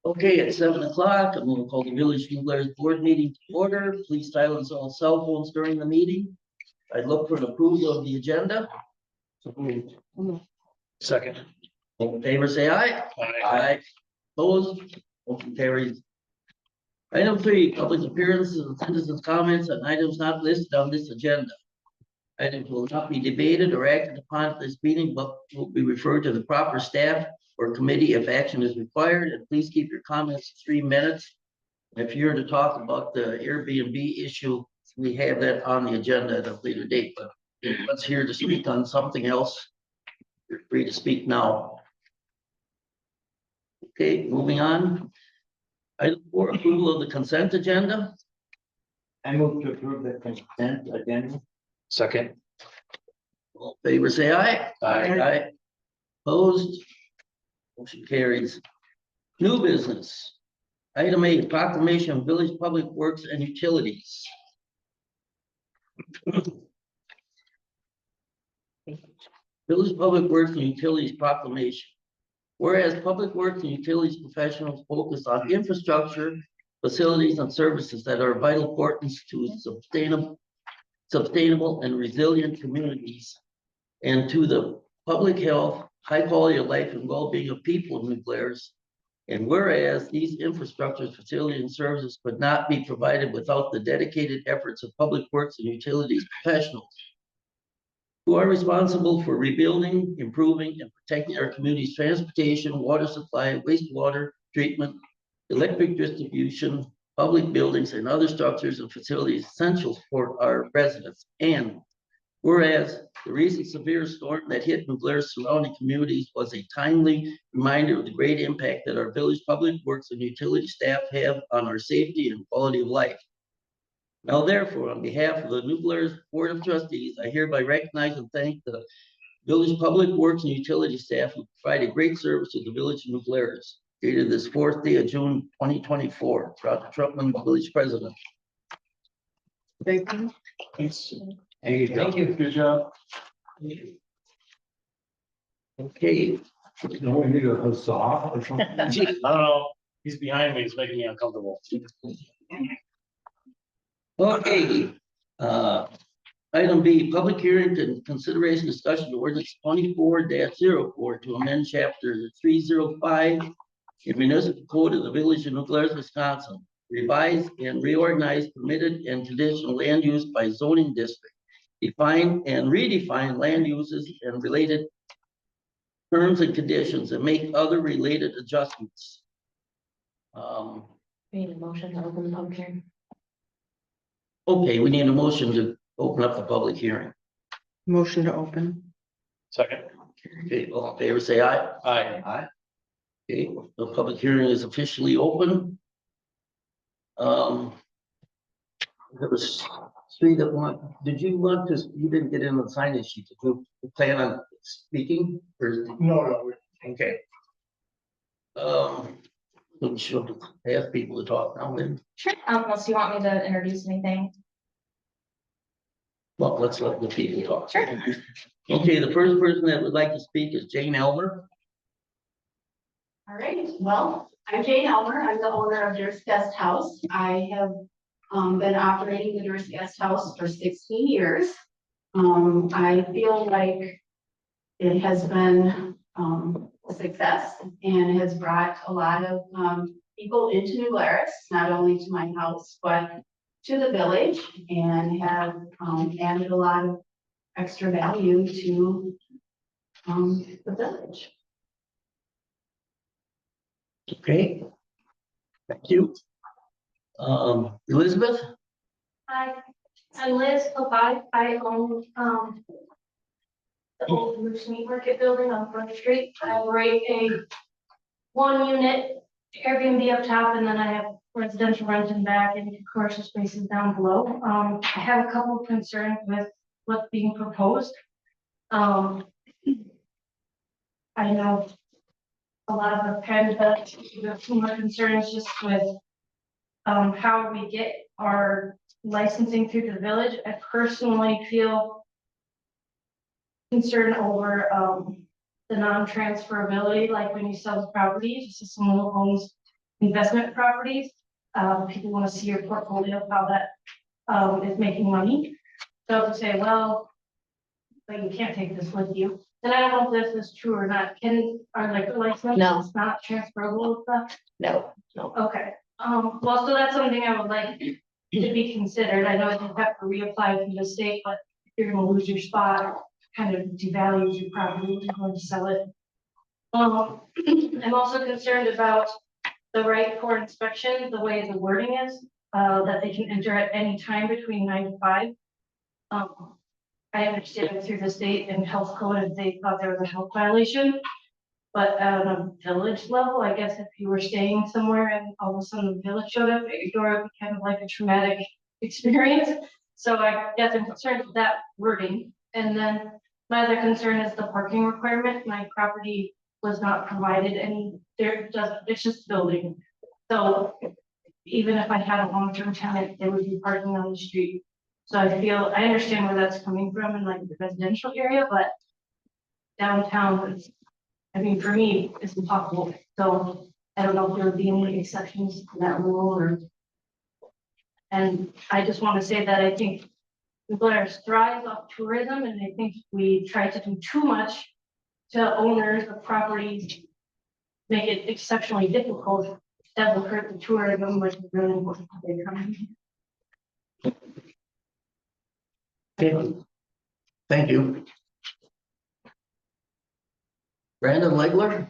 Okay, at 7 o'clock, I'm gonna call the Village of New Glarus Board meeting to order. Please silence all cell phones during the meeting. I'd look for an approval of the agenda. Second. All in favor, say aye. Aye. Opposed? Motion carries. Item 3, public appearances and citizens' comments on items not listed on this agenda. Items will not be debated or acted upon at this meeting, but will be referred to the proper staff or committee if action is required. And please keep your comments to 3 minutes. If you're to talk about the Airbnb issue, we have that on the agenda at a later date, but if anyone's here to speak on something else, you're free to speak now. Okay, moving on. Item 4, approval of the consent agenda. I move to approve the consent agenda. Second. All in favor, say aye. Aye. Opposed? Motion carries. New business. Item 8, proclamation of Village Public Works and Utilities. Village Public Works and Utilities proclamation. Whereas Public Works and Utilities professionals focus on infrastructure, facilities, and services that are of vital importance to sustainable and resilient communities and to the public health, high quality of life, and well-being of people in New Glarus. And whereas these infrastructures, facilities, and services could not be provided without the dedicated efforts of Public Works and Utilities professionals who are responsible for rebuilding, improving, and protecting our community's transportation, water supply, wastewater treatment, electric distribution, public buildings, and other structures and facilities essential for our residents. And whereas the recent severe storm that hit New Glarus surrounding communities was a timely reminder of the great impact that our village public works and utility staff have on our safety and quality of life. Now, therefore, on behalf of the New Glarus Board of Trustees, I hereby recognize and thank the village public works and utility staff who provide a great service to the village of New Glarus. Dated this 4th day of June 2024. Roger Trutman, village president. Thank you. Thanks. Thank you. Good job. Okay. No, we need a saw or something. I don't know. He's behind me. He's making me uncomfortable. Okay, item B, public hearing and consideration discussion of ordinance 24-04 to amend chapter 305 in municipal code of the village of New Glarus, Wisconsin, revise and reorganize permitted and conditional land use by zoning district, define and redefine land uses and related terms and conditions, and make other related adjustments. We need a motion to open the public hearing. Okay, we need a motion to open up the public hearing. Motion to open. Second. Okay, all in favor, say aye. Aye. Aye. Okay, the public hearing is officially open. There was 3 that want, did you want to, you didn't get in on the sign-in sheet, did you plan on speaking? Or? No. Okay. We should ask people to talk now then. Sure. Unless you want me to introduce anything. Well, let's let the people talk. Sure. Okay, the first person that would like to speak is Jane Elmer. All right, well, I'm Jane Elmer. I'm the owner of Durst Guest House. I have been operating the Durst Guest House for 16 years. I feel like it has been a success and has brought a lot of people into New Glarus, not only to my house, but to the village, and have added a lot of extra value to the village. Okay. Thank you. Elizabeth? Hi, I'm Liz Popeye. I own the old Moose Meat Market building on Front Street. I operate a 1-unit Airbnb up top, and then I have residential rent in back and commercial spaces down below. I have a couple of concerns with what's being proposed. I know a lot of the parents that have similar concerns just with how we get our licensing through the village. I personally feel concerned over the non-transferability, like when you sell the property, just if someone owns investment properties. People want to see your portfolio, how that, is making money. So to say, well, but you can't take this with you, then I don't know if this is true or not. Are like the license? No. It's not transferable stuff? No. Okay, well, so that's something I would like to be considered. I know you have to reapply for the state, but if you're gonna lose your spot, it kind of devalues your property when you're going to sell it. I'm also concerned about the right for inspection, the way the wording is, that they can enter at any time between 9 to 5. I understand through the state and health code, if they thought there was a health violation. But on a village level, I guess if you were staying somewhere and all of a sudden the village showed up at your door, it'd be kind of like a traumatic experience. So I guess I'm concerned with that wording. And then my other concern is the parking requirement. My property was not provided any, it's just building. So even if I had a long-term tenant, they would be parking on the street. So I understand where that's coming from in like the residential area, but downtown, I mean, for me, it's impossible. So I don't know if there would be any exceptions to that rule or. And I just want to say that I think Blair thrives off tourism, and I think we try to do too much to owners of properties, make it exceptionally difficult. That will hurt the tourism, which is really important to the economy. Okay. Thank you. Brandon Legler?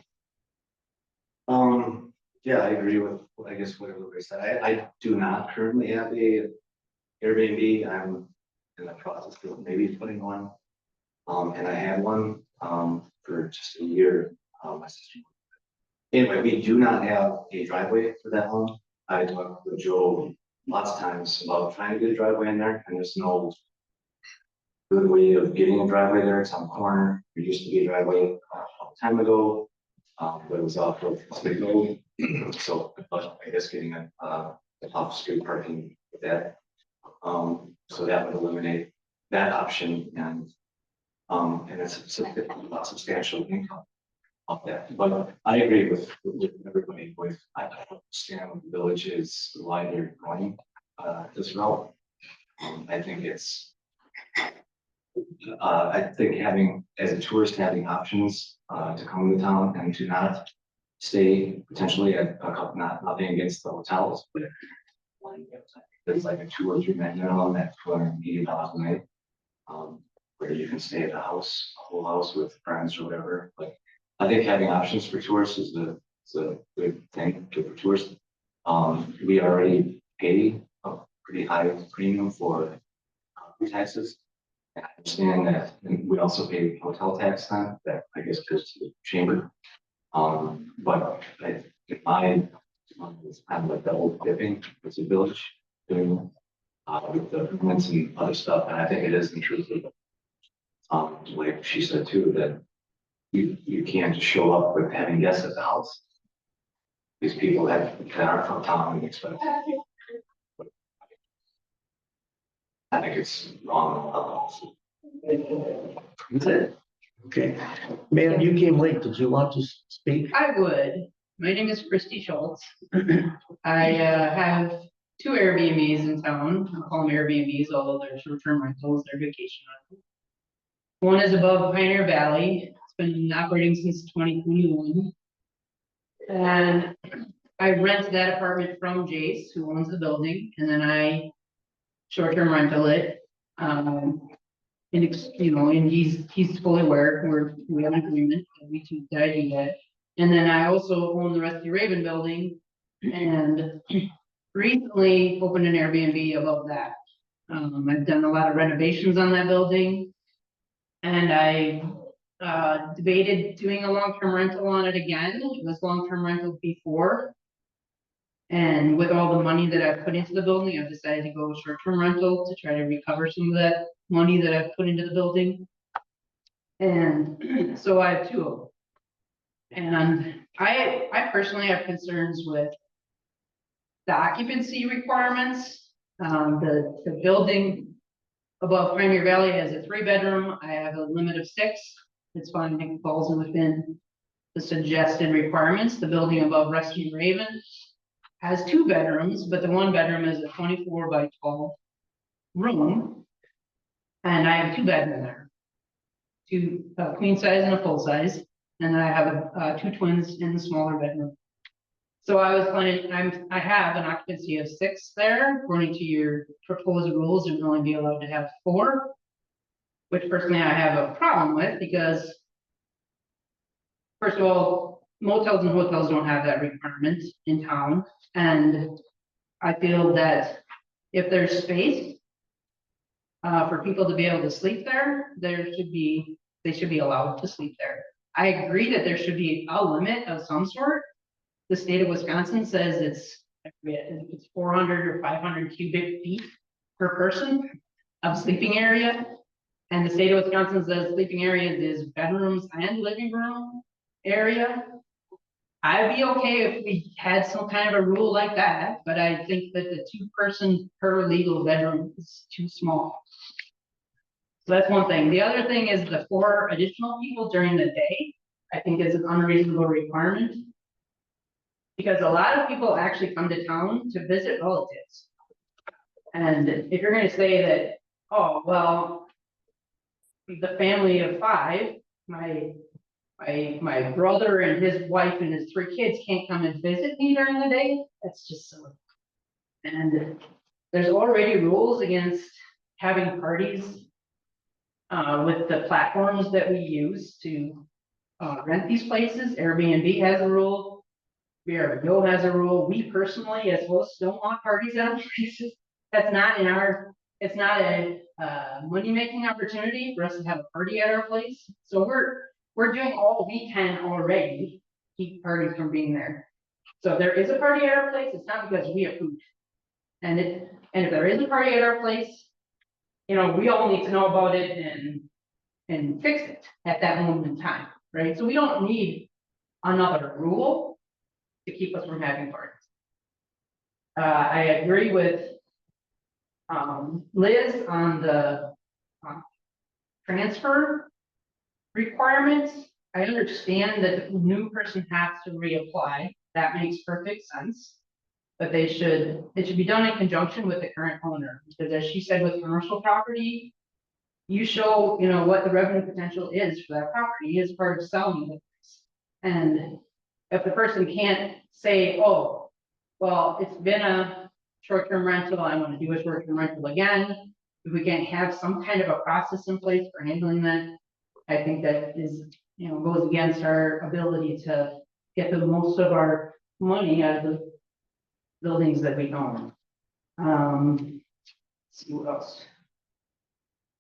Yeah, I agree with, I guess, what everybody said. I do not currently have a Airbnb. I'm in the process of maybe putting one. And I had one, for just a year. My sister. Anyway, we do not have a driveway for that home. I talked with Joe lots of times about trying to get a driveway in there, and there's no good way of getting a driveway there. It's on the corner. There used to be a driveway a long time ago. But it was off of Sligo. So I guess getting a off street parking with that. So that would eliminate that option, and it's a substantial income of that. But I agree with everybody with, I don't understand what the village is, why they're going this route. I think it's I think having, as a tourist, having options to come to town and to not stay potentially at a couple, nothing against the hotels, but there's like a 2 or 3 night minimum at $280 a night, where you can stay at a house, a whole house with friends or whatever. Like, I think having options for tourists is a good thing, good for tourists. We already pay a pretty high premium for taxes. I understand that, and we also pay hotel tax on that, I guess, goes to the chamber. But it's kind of like the old dipping, it's a village doing with the improvements and other stuff, and I think it is intrusive. Like she said too, that you can't just show up with having guests at the house. These people that aren't from town and expect. I think it's wrong. That's it. Okay. Ma'am, you came late. Did you want to speak? I would. My name is Christy Schultz. I have 2 Airbnbs in town. I call them Airbnbs, although they're short-term rentals, they're vacation rentals. One is above Pioneer Valley. It's been operating since 2021. And I rent that apartment from Jace, who owns the building, and then I short-term rental it. And he's fully aware, we have an agreement, and we two do that. And then I also own the Rusty Raven building, and recently opened an Airbnb above that. I've done a lot of renovations on that building, and I debated doing a long-term rental on it again. It was long-term rental before. And with all the money that I've put into the building, I've decided to go with short-term rental to try to recover some of that money that I've put into the building. And so I have 2 of them. And I personally have concerns with the occupancy requirements. The building above Pioneer Valley has a 3-bedroom. I have a limit of 6. It's fine, it falls within the suggested requirements. The building above Rusty Raven has 2 bedrooms, but the 1 bedroom is a 24 by 12 room. And I have 2 beds in there. 2 queen size and a full size, and then I have 2 twins in the smaller bedroom. So I was planning, I have an occupancy of 6 there, according to your proposed rules, you'd only be allowed to have 4. Which personally I have a problem with, because first of all, motels and hotels don't have that requirement in town, and I feel that if there's space for people to be able to sleep there, they should be allowed to sleep there. I agree that there should be a limit of some sort. The state of Wisconsin says it's 400 or 500 cubic feet per person of sleeping area. And the state of Wisconsin says sleeping areas is bedrooms and living room area. I'd be okay if we had some kind of a rule like that, but I think that the 2-person per legal bedroom is too small. So that's one thing. The other thing is the 4 additional people during the day, I think is an unreasonable requirement. Because a lot of people actually come to town to visit relatives. And if you're gonna say that, oh, well, the family of 5, my brother and his wife and his 3 kids can't come and visit me during the day, that's just silly. And there's already rules against having parties with the platforms that we use to rent these places. Airbnb has a rule. VRBO has a rule. We personally, as hosts, don't want parties at our places. That's not in our, it's not a money-making opportunity for us to have a party at our place. So we're doing all we can already to keep parties from being there. So if there is a party at our place, it's not because we have food. And if there is a party at our place, you know, we all need to know about it and fix it at that moment in time, right? So we don't need another rule to keep us from having parties. I agree with Liz on the transfer requirements. I understand that the new person has to reapply. That makes perfect sense. But it should be done in conjunction with the current owner, because as she said, with commercial property, you show, you know, what the revenue potential is for that property as part of selling it. And if the person can't say, oh, well, it's been a short-term rental, I want to do a short-term rental again. If we can't have some kind of a process in place for handling that, I think that is, you know, goes against our ability to get the most of our money out of the buildings that we own. Let's see what else.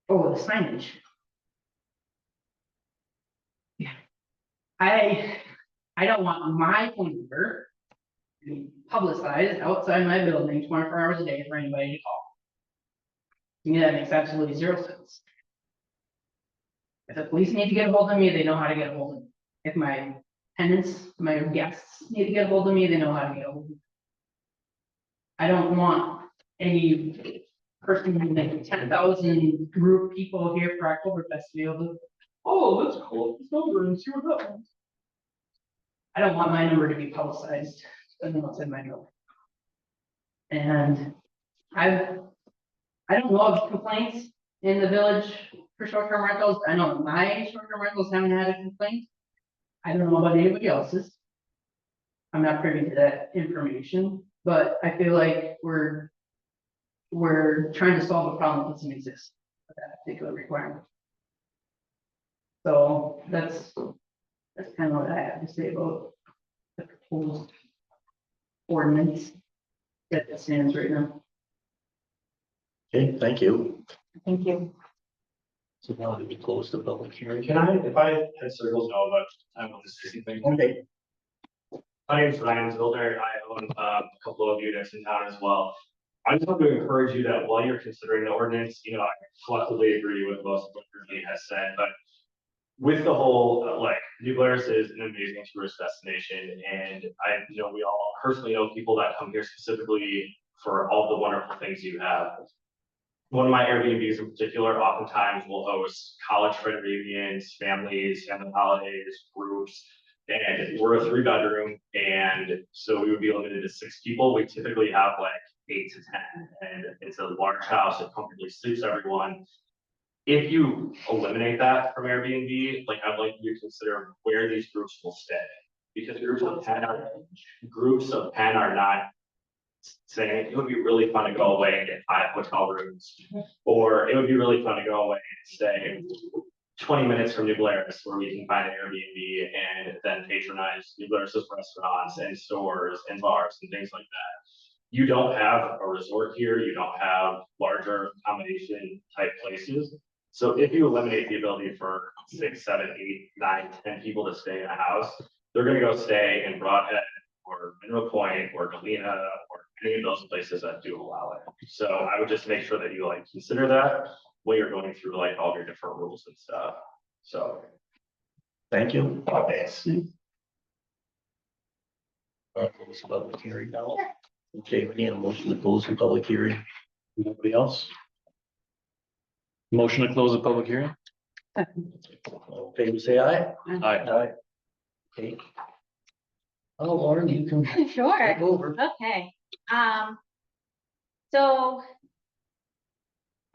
Oh, the signage. Yeah. I don't want my phone number to be publicized outside my building 24 hours a day for anybody to call. To me, that makes absolutely 0 sense. If the police need to get a hold of me, they know how to get a hold of me. If my tenants, my guests need to get a hold of me, they know how to get a hold of me. I don't want any person, like 10,000 group people here for Oktoberfest to be able to, oh, let's call this number and see what happens. I don't want my number to be publicized, and then what's in my note. And I don't know of complaints in the village for short-term rentals. I know my short-term rentals haven't had a complaint. I don't know about anybody else's. I'm not privy to that information, but I feel like we're trying to solve a problem that doesn't exist for that particular requirement. So that's kind of what I have to say about the proposed ordinance that stands right now. Okay, thank you. Thank you. So now that we close the public hearing. Can I, if I had circles, no, but I want this to thing. Okay. My name is Ryan Zilder. I own a couple of units in town as well. I just want to encourage you that while you're considering the ordinance, you know, I collectively agree with most of what Brittany has said, but with the whole, like, New Glarus is an amazing tourist destination, and you know, we all personally know people that come here specifically for all the wonderful things you have. One of my Airbnbs in particular, oftentimes will host college friend reunions, families, family holidays, groups. And we're a 3-bedroom, and so we would be limited to 6 people. We typically have like 8 to 10, and it's a large house. It comfortably sleeps everyone. If you eliminate that from Airbnb, like I'd like you to consider where these groups will stay. Because groups of 10 are not saying it would be really fun to go away and get 5 hotel rooms. Or it would be really fun to go away and stay 20 minutes from New Glarus where we can find an Airbnb and then patronize New Glarus's restaurants and stores and bars and things like that. You don't have a resort here, you don't have larger accommodation type places. So if you eliminate the ability for 6, 7, 8, 9, 10 people to stay in a house, they're gonna go stay in Broadhead or Mineral Point or Galena or any of those places that do allow it. So I would just make sure that you like consider that when you're going through like all your different rules and stuff. So. Thank you. Thanks. Close the public hearing now. Okay, we need a motion to close the public hearing. Nobody else? Motion to close the public hearing? All in favor, say aye. Aye. Aye. Okay. Oh, Lauren, you can Sure. take over. Okay, so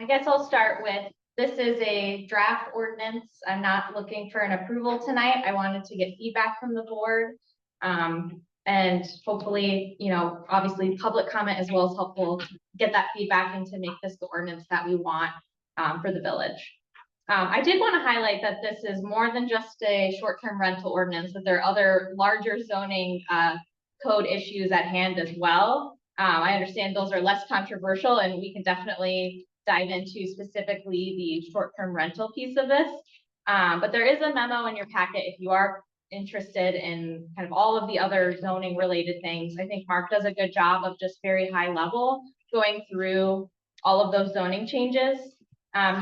I guess I'll start with, this is a draft ordinance. I'm not looking for an approval tonight. I wanted to get feedback from the board. And hopefully, you know, obviously public comment as well is helpful to get that feedback and to make this the ordinance that we want for the village. I did want to highlight that this is more than just a short-term rental ordinance, that there are other larger zoning code issues at hand as well. I understand those are less controversial, and we can definitely dive into specifically the short-term rental piece of this. But there is a memo in your packet if you are interested in kind of all of the other zoning related things. I think Mark does a good job of just very high level going through all of those zoning changes.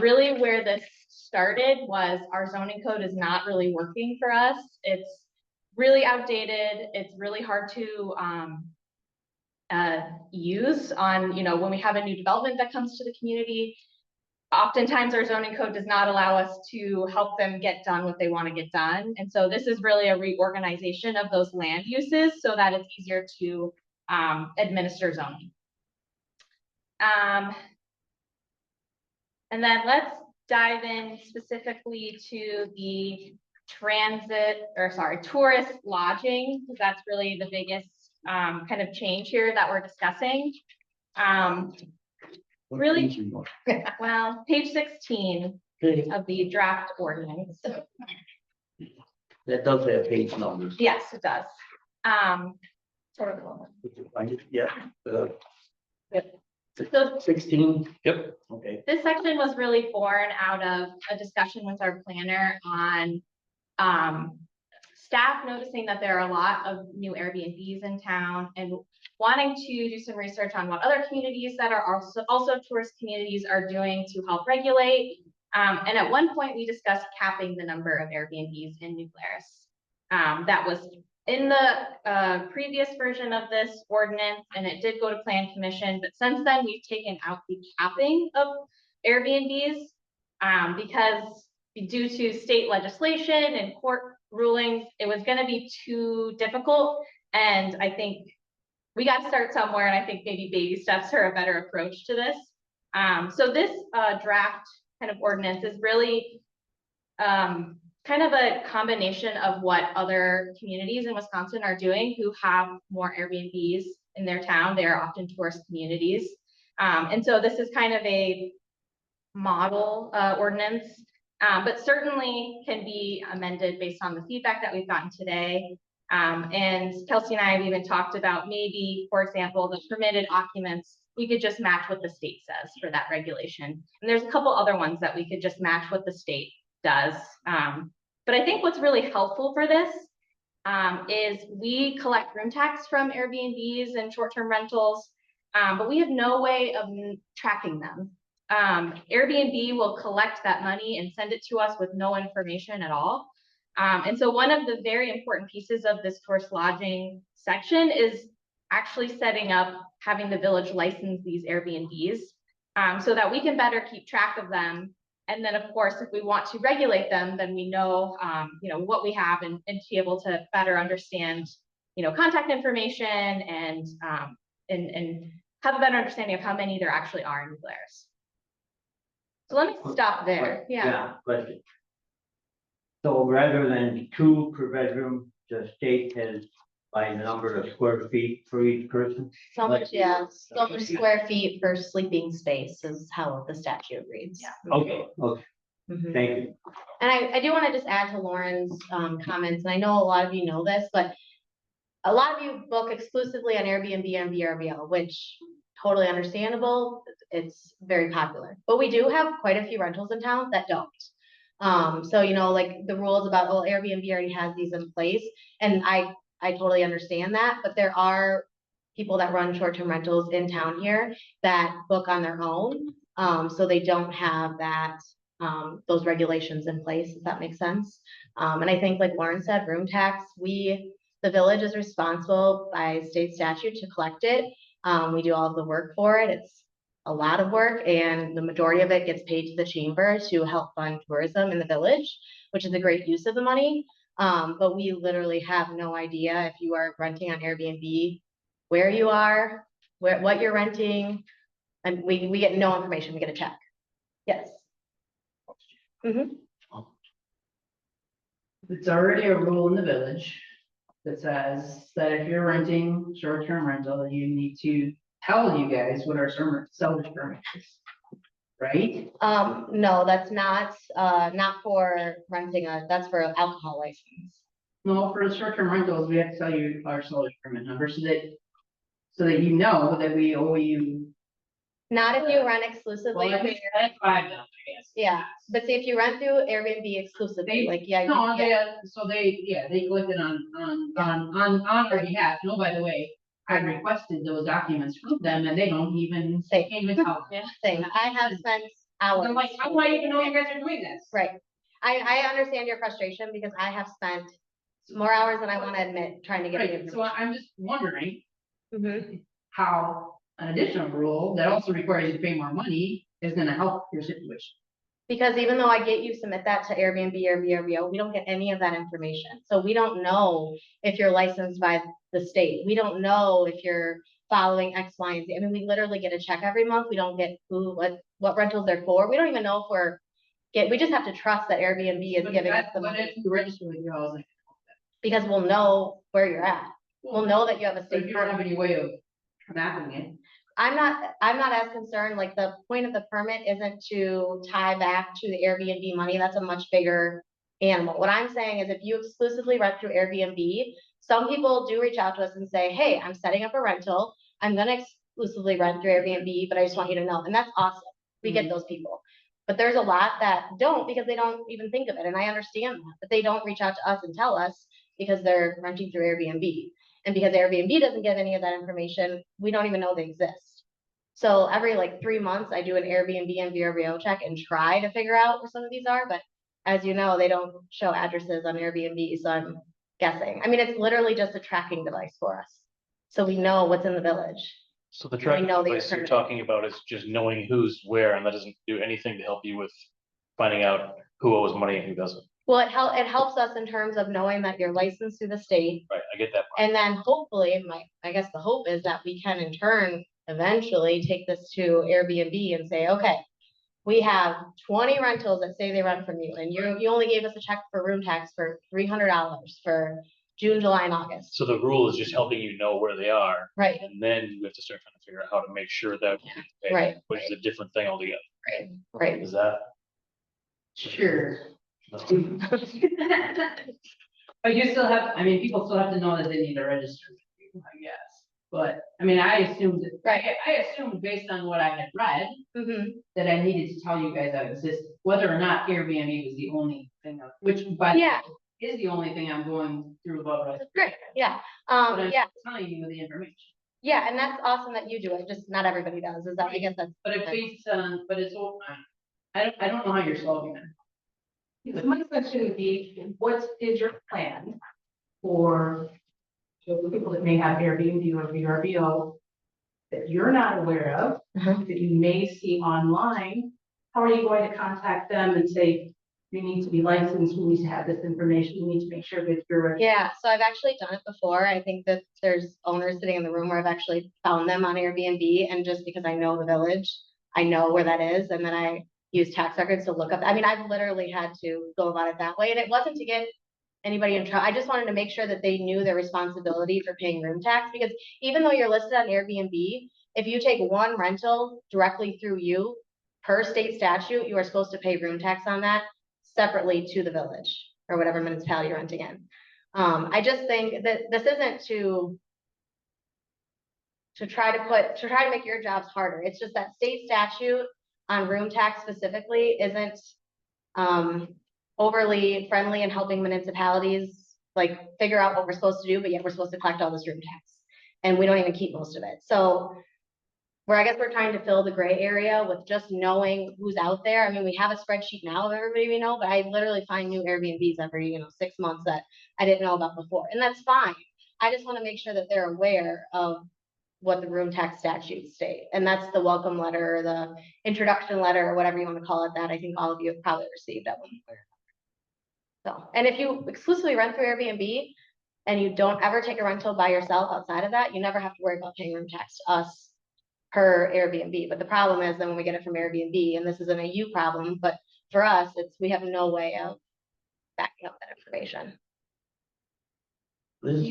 Really where this started was our zoning code is not really working for us. It's really outdated. It's really hard to use on, you know, when we have a new development that comes to the community. Oftentimes our zoning code does not allow us to help them get done what they want to get done. And so this is really a reorganization of those land uses so that it's easier to administer zoning. And then let's dive in specifically to the tourist lodging, because that's really the biggest kind of change here that we're discussing. What Really? page are you on? Well, page 16 Okay, of the draft ordinance. that does have page numbers. Yes, it does. Did you find it? Yeah. So 16, Yep. okay. this section was really born out of a discussion with our planner on staff noticing that there are a lot of new Airbnbs in town and wanting to do some research on what other communities that are also tourist communities are doing to help regulate. And at one point we discussed capping the number of Airbnbs in New Glarus. That was in the previous version of this ordinance, and it did go to Plan Commission, but since then we've taken out the capping of Airbnbs because due to state legislation and court rulings, it was going to be too difficult. And I think we got to start somewhere, and I think maybe baby steps are a better approach to this. So this draft kind of ordinance is really kind of a combination of what other communities in Wisconsin are doing who have more Airbnbs in their town. They are often tourist communities. And so this is kind of a model ordinance, but certainly can be amended based on the feedback that we've gotten today. And Kelsey and I have even talked about maybe, for example, the permitted occupants, we could just match what the state says for that regulation. And there's a couple other ones that we could just match what the state does. But I think what's really helpful for this is we collect room tax from Airbnbs and short-term rentals, but we have no way of tracking them. Airbnb will collect that money and send it to us with no information at all. And so one of the very important pieces of this tourist lodging section is actually setting up, having the village license these Airbnbs so that we can better keep track of them And then, of course, if we want to regulate them, then we know, what we have and to be able to better understand, contact information and have a better understanding of how many there actually are in New Glarus. So let me stop there. Yeah. Question. So rather than 2 per bedroom, the state has by number of square feet for each person? So Like- much, yeah, so much square feet per sleeping space is how the statute reads. Okay, Mhm. thank you. And I do want to just add to Lauren's comments, and I know a lot of you know this, but a lot of you book exclusively on Airbnb and VRBO, which totally understandable. It's very popular, but we do have quite a few rentals in town that don't. So like the rules about, oh, Airbnb already has these in place, and I totally understand that, but there are people that run short-term rentals in town here that book on their own. So they don't have that, those regulations in place, if that makes sense. And I think like Lauren said, room tax, the village is responsible by state statute to collect it. We do all of the work for it. It's a lot of work, and the majority of it gets paid to the chamber to help fund tourism in the village, which is a great use of the money. But we literally have no idea if you are renting on Airbnb, where you are, what you're renting, and we get no information. We get a check. Yes. Mhm. It's already a rule in the village that says that if you're renting short-term rental, you need to tell you guys what our seller's permit is. Right? No, that's not for renting that's for alcohol license. No, for short-term rentals, we have to tell you our seller's permit number so that you know that we owe you. Not if you rent Well, exclusively. at least that's $5, I guess. Yeah, but see, if you rent through Airbnb exclusively, like, yeah. No, yeah. they collected on our behalf. No, by the way, I requested those documents from them and they don't even, they can't even tell. Same. I have spent hours. I'm like, how do I even know you guys are doing this? Right. I understand your frustration because I have spent more hours than I want to admit trying to get the Right, so information. I'm just wondering Mhm. how an additional rule that also requires you to pay more money is gonna help your situation. Because even though I get you submit that to Airbnb or VRBO, we don't get any of that information. So we don't know if you're licensed by the state. We don't know if you're following X, Y, and Z. I mean, we literally get a check every month. We don't get what rentals they're for. We don't even know if we just have to trust that Airbnb is But giving us that- the but money if you register with your housing, because we'll know where you're at. We'll know that you have a so if state you don't permit. have any way of mapping it. I'm not as concerned, like the point of the permit isn't to tie back to the Airbnb money, that's a much bigger animal. What I'm saying is if you exclusively rent through Airbnb, some people do reach out to us and say, hey, I'm setting up a rental, I'm gonna exclusively rent through Airbnb, but I just want you to know, and that's awesome. We get those people. But there's a lot that don't because they don't even think of it, and I understand that, but they don't reach out to us and tell us because they're renting through Airbnb. And because Airbnb doesn't give any of that information, we don't even know they exist. So every like 3 months, I do an Airbnb and VRBO check and try to figure out where some of these are, but as you know, they don't show addresses on Airbnb, so I'm guessing. I mean, it's literally just a tracking device for us. So we know what's in the village. So the tracking know the device you're alternative. talking about is just knowing who's where, and that doesn't do anything to help you with finding out who owes money and who doesn't. Well, it helps us in terms of knowing that you're licensed through the state. Right, I get that. And then hopefully, I guess the hope is that we can in turn eventually take this to Airbnb and say, okay, we have 20 rentals that say they rent from you, and you only gave us a check for room tax for $300 for June, July, and August. So the rule is just helping you know where they are, Right, and then you have to start trying to figure out how to make sure that, right, which is a different thing altogether. right. Is that? Sure. No. But you still have, I mean, people still have to know that they need to register, I guess. But, I mean, I assumed, I assumed based on what I had read, Mhm. that I needed to tell you guys that existed, whether or not Airbnb was the only thing, which, but Yeah. is the only thing I'm going through above. Right? Great, yeah, But I'm yeah, telling you the information. yeah, and that's awesome that you do it, just not everybody does, is that, I guess that's. But it's based on, but it's all, I don't know how you're solving it. My question would be, what is your plan for the people that may have Airbnb or VRBO that you're not aware of, Mhm. that you may see online? how are you going to contact them and say, you need to be licensed, we need to have this information, we need to make sure that you're. Yeah, so I've actually done it before. I think that there's owners sitting in the room where I've actually found them on Airbnb, and just because I know the village, I know where that is, and then I use tax records to look up. I mean, I've literally had to go about it that way, and it wasn't to get anybody in trouble. I just wanted to make sure that they knew their responsibility for paying room tax, because even though you're listed on Airbnb, if you take one rental directly through you, per state statute, you are supposed to pay room tax on that separately to the village or whatever municipality you're renting in. I just think that this isn't to try to make your jobs harder. It's just that state statute on room tax specifically isn't overly friendly in helping municipalities like figure out what we're supposed to do, but yet we're supposed to collect all this room tax. And we don't even keep most of it. So where I guess we're trying to fill the gray area with just knowing who's out there. I mean, we have a spreadsheet now of everybody we know, but I literally find new Airbnbs every, 6 months that I didn't know about before. And that's fine. I just want to make sure that they're aware of what the room tax statutes state. And that's the welcome letter, or the introduction letter, or whatever you want to call it, that I think all of you have probably received at one point. So, and if you exclusively rent through Airbnb and you don't ever take a rental by yourself outside of that, you never have to worry about paying room tax to us per Airbnb. But the problem is then when we get it from Airbnb, and this isn't a you problem, but for us, we have no way of backing up that information. Liz?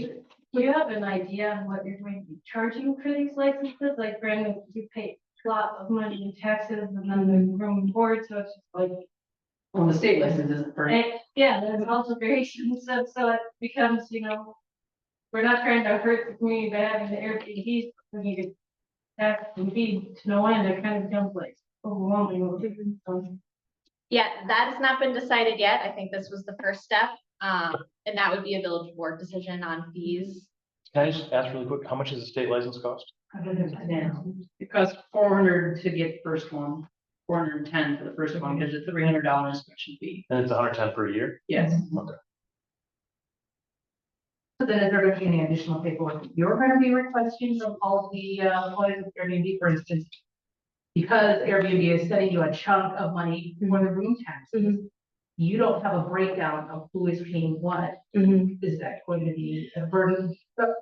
Do you have an idea on what you're going to be charging for these licenses? Like, granted, you pay a lot of money in taxes and then the room and board, so it's just like. Well, the state license isn't for. Yeah, there's also variations, so it becomes, we're not trying to hurt the community by having the Airbnbs, we need to tax and fee to no end, it kind of becomes like overwhelming. Yeah, that has not been decided yet. I think this was the first step. And that would be a village board decision on fees. Can I just ask really quick, how much does the state license cost? It costs 400 to get the first one, 410 for the first one, because it's $300 inspection fee. And it's 110 per year? Yes. So then is there going to be any additional paperwork you're going to be requesting from all of the employees of Airbnb, for instance? Because Airbnb is sending you a chunk of money for the room taxes. You don't have a breakdown of who is paying what. Is that going to be a burden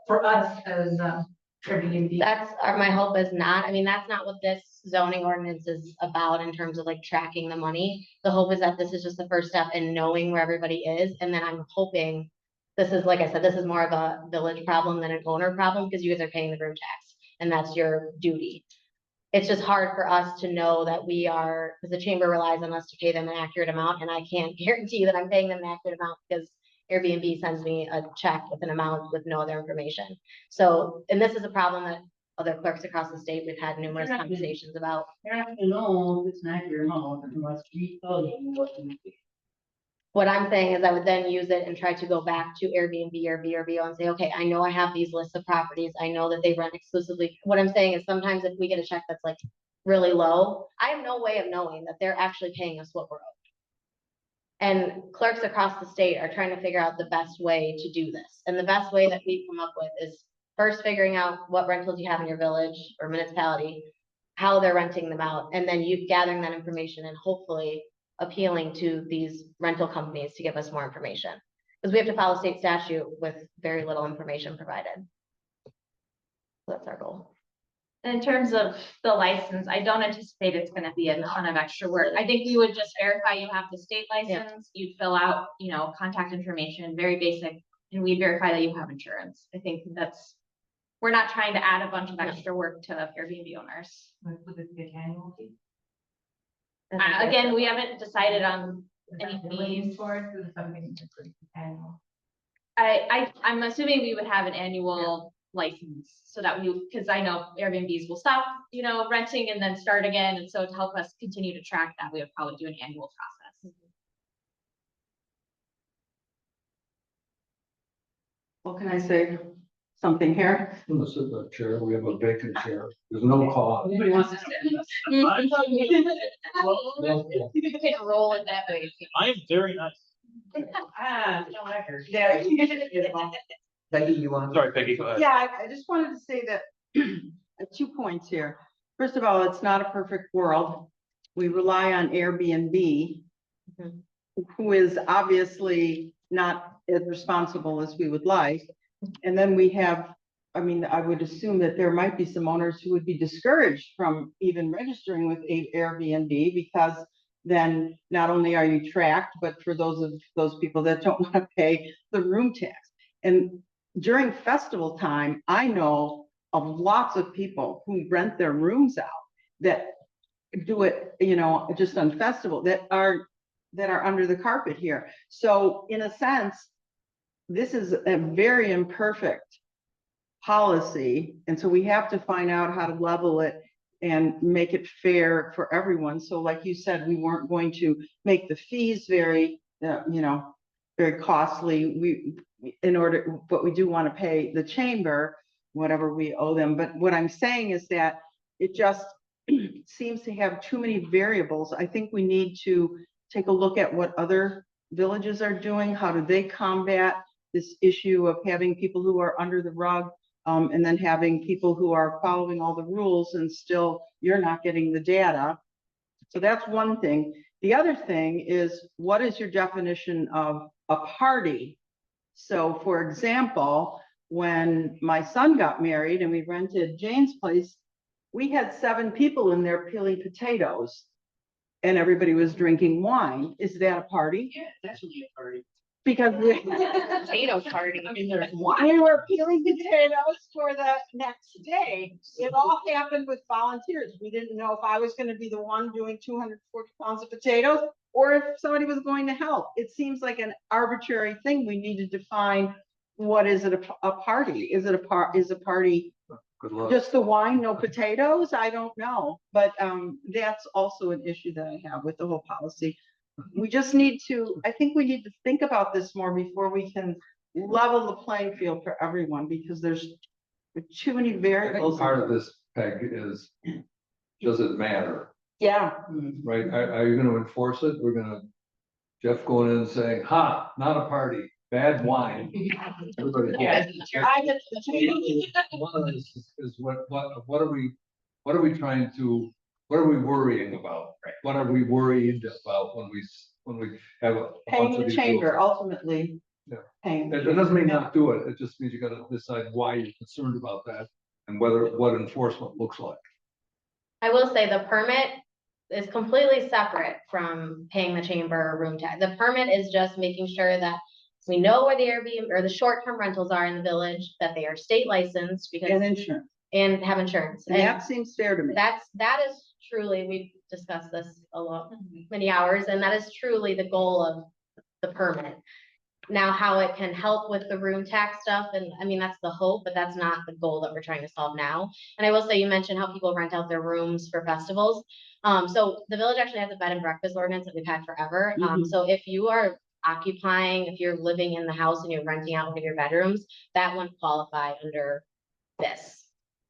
for us as Airbnb? My hope is not. I mean, that's not what this zoning ordinance is about in terms of like tracking the money. The hope is that this is just the first step in knowing where everybody is. And then I'm hoping this is, like I said, this is more of a village problem than an owner problem, because you guys are paying the room tax and that's your duty. It's just hard for us to know that we are, because the chamber relies on us to pay them an accurate amount, and I can't guarantee you that I'm paying them an accurate amount because Airbnb sends me a check with an amount with no other information. So, and this is a problem that other clerks across the state, we've had numerous conversations about. You're not gonna know if it's an accurate amount unless we tell you what you do. What I'm saying is I would then use it and try to go back to Airbnb or VRBO and say, okay, I know I have these lists of properties. I know that they rent exclusively. What I'm saying is sometimes if we get a check that's like really low, I have no way of knowing that they're actually paying us what we're owed. And clerks across the state are trying to figure out the best way to do this. And the best way that we've come up with is first figuring out what rentals you have in your village or municipality, how they're renting them out, and then you gathering that information and hopefully appealing to these rental companies to give us more information. Because we have to follow state statute with very little information provided. That's our goal. In terms of the license, I don't anticipate it's gonna be a ton of extra work. I think we would just verify you have the state license, you'd fill out, contact information, very basic, and we verify that you have insurance. I think we're not trying to add a bunch of extra work to Airbnb owners. Would this be an annual fee? Again, we haven't decided on any Waiting fees. for it, or something different annual? I'm assuming we would have an annual license so that because I know Airbnbs will stop, renting and then start again. And so to help us continue to track that, we would probably do an annual process. Well, can I say something here? This is a chair, we have a vacant chair, there's no cost. Nobody wants to stand up. You can roll it that way. I am very nice. No, I heard. Yeah. Peggy, you want? Sorry, Peggy, go ahead. Yeah, I just wanted to say that 2 points here. First of all, it's not a perfect world. we rely on Airbnb, Mhm. who is obviously not as responsible as we would like. And then we have, I mean, I would assume that there might be some owners who would be discouraged from even registering with Airbnb, because then not only are you tracked, but for those people that don't want to pay the room tax. And during festival time, I know of lots of people who rent their rooms out that do it, you know, just on festival, that are under the carpet here. So in a sense, this is a very imperfect policy, and so we have to find out how to level it and make it fair for everyone. So like you said, we weren't going to make the fees very, you know, very costly. But we do want to pay the chamber whatever we owe them. But what I'm saying is that it just seems to have too many variables. I think we need to take a look at what other villages are doing. How do they combat this issue of having people who are under the rug, and then having people who are following all the rules and still you're not getting the data. So that's one thing. The other thing is, what is your definition of a party? So for example, when my son got married and we rented Jane's place, we had 7 people in there peeling potatoes and everybody was drinking wine. Is that a party? Yeah, that's really a party. Because Potato party. I mean, there's we were peeling potatoes for the next day. It all happened with volunteers. We didn't know if I was going to be the one doing 240 pounds of potatoes or if somebody was going to help. It seems like an arbitrary thing. We need to define, what is it a party? Is it a party Good luck. just the wine, no potatoes? I don't know. But that's also an issue that I have with the whole policy. We just need to, I think we need to think about this more before we can level the playing field for everyone, because there's too many I think variables. part of this, Peg, is, does it matter, Yeah, right? Are you gonna enforce it? We're gonna, Jeff going in and saying, ha, not a party, bad wine. Everybody. I get One of this is what are we trying to, what are we worrying about? What are we worried about when we have a bunch paying of the these chamber, rules? ultimately. Yeah. Paying. It doesn't mean not do it. It just means you gotta decide why you're concerned about that and what enforcement looks like. I will say the permit is completely separate from paying the chamber room tax. The permit is just making sure that we know where the Airbnb or the short-term rentals are in the village, that they are state licensed And because, insurance. and have insurance. And that seems fair to me. That is truly, we've discussed this a lot, many hours, and that is truly the goal of the permit. Now, how it can help with the room tax stuff, and I mean, that's the hope, but that's not the goal that we're trying to solve now. And I will say, you mentioned how people rent out their rooms for festivals. So the village actually has a bed and breakfast ordinance that we've had forever. Mhm. So if you are occupying, if you're living in the house and you're renting out one of your bedrooms, that wouldn't qualify under this.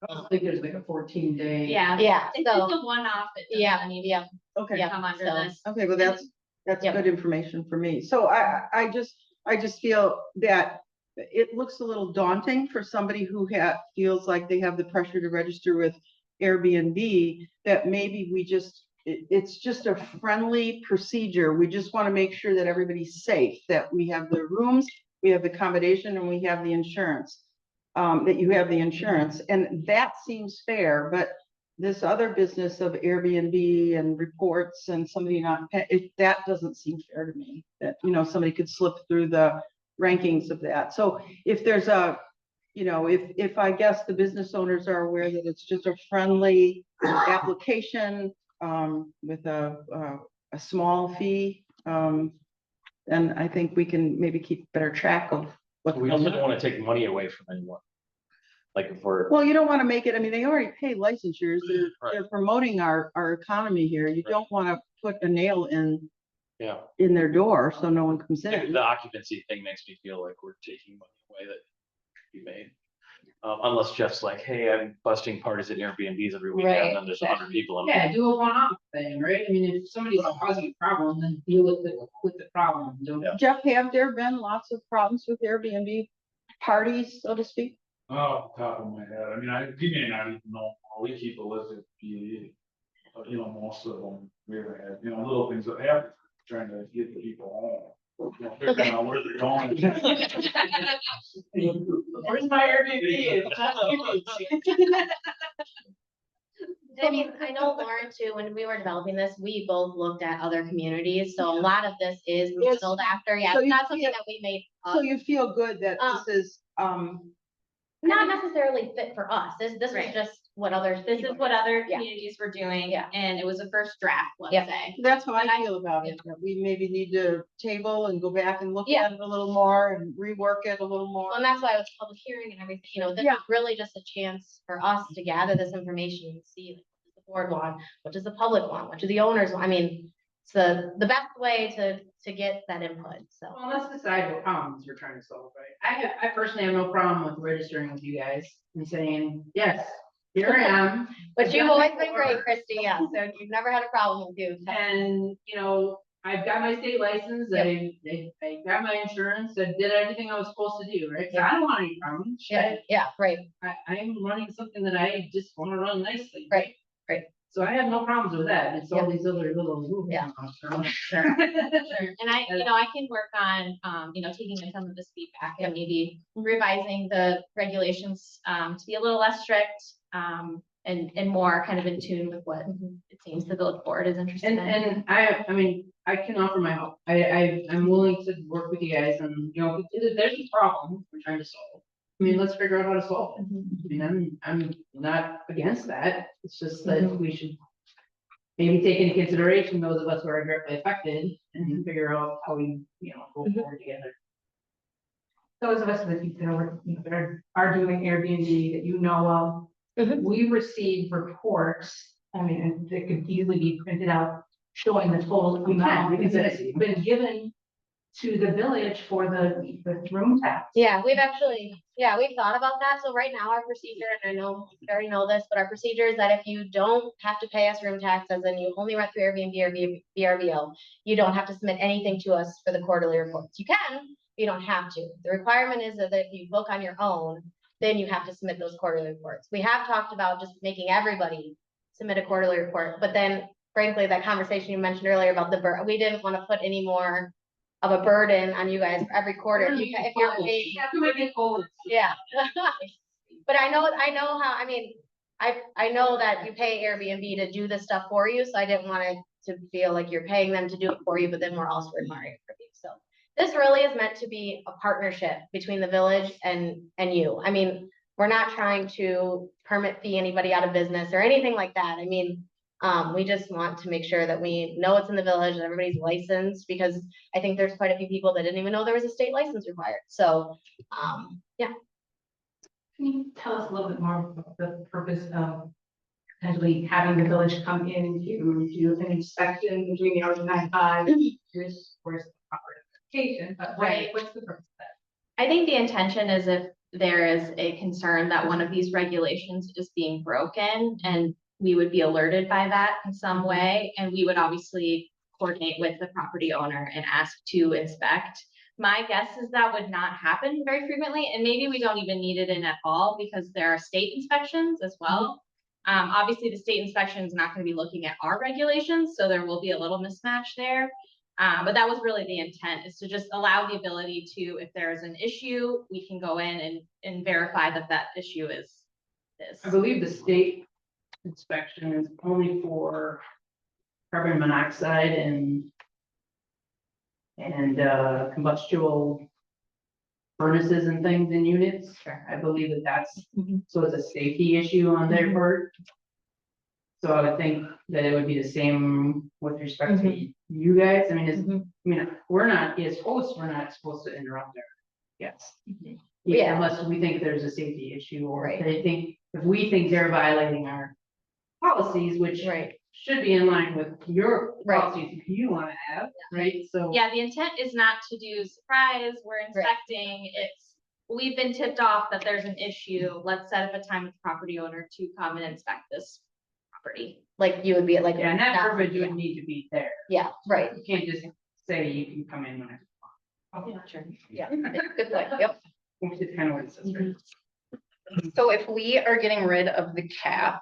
I think there's like a 14-day. Yeah. Yeah, It's so, just a one-off. It yeah, doesn't need yeah, Okay. yeah. come under so- this. Okay, well, that's Yep. good information for me. So I just feel that it looks a little daunting for somebody who feels like they have the pressure to register with Airbnb, that maybe it's just a friendly procedure. We just want to make sure that everybody's safe, that we have the rooms, we have the accommodation, and we have the insurance. That you have the insurance, and that seems fair, but this other business of Airbnb and reports and somebody not that doesn't seem fair to me, that, you know, somebody could slip through the rankings of that. So if there's if I guess the business owners are aware that it's just a friendly application, with a small fee, then I think we can maybe keep better track of what. We also don't want to take money away from anyone. Like if we're, Well, you don't want to make it, I mean, they already pay licensures, Right. they're promoting our economy here. You don't want to put a nail in yeah, their door so no one comes in. the occupancy thing makes me feel like we're taking money away that we made. Unless Jeff's like, hey, I'm busting parties at Airbnbs every weekend, Right, and there's 100 people in. Yeah, do a one-off thing, right? I mean, if somebody's causing a problem, then deal with the problem. Don't. Yeah. Jeff, have there been lots of problems with Airbnb parties, so to speak? Oh, top of my head, I mean, we may not even know, we keep a list of PE. you know, most of them, we ever had, you know, little things that happen, trying to get the people home. You know, figuring out where they're going. Where's my Airbnb? I mean, I know Lauren too, when we were developing this, we both looked at other communities, so a lot of this is Yes. modeled after, yeah, So it's you not something feel- that we made up. So you feel good that this is, Not necessarily fit for us, this was Right. just what others. This is what other Yeah. communities were doing, Yeah. and it was a first draft, let's Yeah. say. that's how But I- I feel about it, that we maybe need to table and go back and look Yeah. at it a little more and rework it a little more. Well, and that's why it was public hearing and everything, you know, this Yeah. is really just a chance for us to gather this information and see like, what does the board want, what does the public want, what do the owners want, I mean, it's the best way to get that input, so. Well, let's decide what problems we're trying to solve, right? I personally have no problem with registering with you guys and saying, yes, here I am. But you've always been great, Christy, yeah, so you've never had a problem with you. And, you know, I've got my state license, I got my insurance, I did everything I was supposed to do, right? 'Cause I don't want any problems. Yeah, right, I'm running something that I just wanna run nicely. Right, right. So I have no problems with that, it's all these other little. Yeah. Sure. And I, you know, I can work on, you know, taking in some of this feedback and maybe revising the regulations, to be a little less strict, and more kind of in tune with what it seems the village board is interested in. And I mean, I can offer my help. I'm willing to work with you guys and, you know, if there's a problem we're trying to solve. I mean, let's figure out how to solve it. I mean, I'm not against that. It's just that we should maybe take into consideration those of us who are directly affected and figure out how we, you know, go forward together. Those of us that, you know, that are doing Airbnb that you know of, we receive reports, I mean, and they could easily be printed out showing the total amount, because it's been given to the village for the room tax. yeah, we've thought about that, so right now our procedure, and I know you already know this, but our procedure is that if you don't have to pay us room tax, as in you only rent through Airbnb or VRBO, you don't have to submit anything to us for the quarterly reports, you can, you don't have to. The requirement is that if you book on your own, then you have to submit those quarterly reports. We have talked about just making everybody submit a quarterly report, but then frankly, that conversation you mentioned earlier about we didn't want to put any more of a burden on you guys for every quarter. If you're paying, yeah. But I know how, I mean, I know that you pay Airbnb to do this stuff for you, so I didn't want it to feel like you're paying them to do it for you, but then we're also requiring it for you, so. This really is meant to be a partnership between the village and you. I mean, we're not trying to permit fee anybody out of business or anything like that. I mean, we just want to make sure that we know it's in the village and everybody's licensed, because I think there's quite a few people that didn't even know there was a state license required. So, yeah. Can you tell us a little bit more about the purpose of potentially having the village come in and do an inspection between the hours of 9 and 5? Here's where's the proper identification, but Right. what's the purpose of that? I think the intention is if there is a concern that one of these regulations is being broken, and we would be alerted by that in some way, and we would obviously coordinate with the property owner and ask to inspect. My guess is that would not happen very frequently, and maybe we don't even need it in at all, because there are state inspections as well. Obviously, the state inspection is not gonna be looking at our regulations, so there will be a little mismatch there. But that was really the intent, is to just allow the ability to, if there is an issue, we can go in and verify that that issue is this. I believe the state inspection is only for carbon monoxide and combustible furnaces and things in units. I believe that that's, so it's a safety issue on their part. So I would think that it would be the same with respect to you guys. I mean, we're not, as hosts, we're not supposed to interrupt their guests. Yeah. Unless we think there's a safety issue, or Right. if we think they're violating our policies, which Right. should be in line with your Right. policies you want to have, right? So. Yeah, the intent is not to do surprise, we're inspecting, we've been tipped off that there's an issue, let's set up a time with the property owner to come and inspect this property. Like you would be like. Yeah, and that verbiage would need to be there. Yeah, right. You can't just say you can come in whenever. Yeah, sure. Yeah, good point, yep. Which is kind of what it says, right? So if we are getting rid of the cap,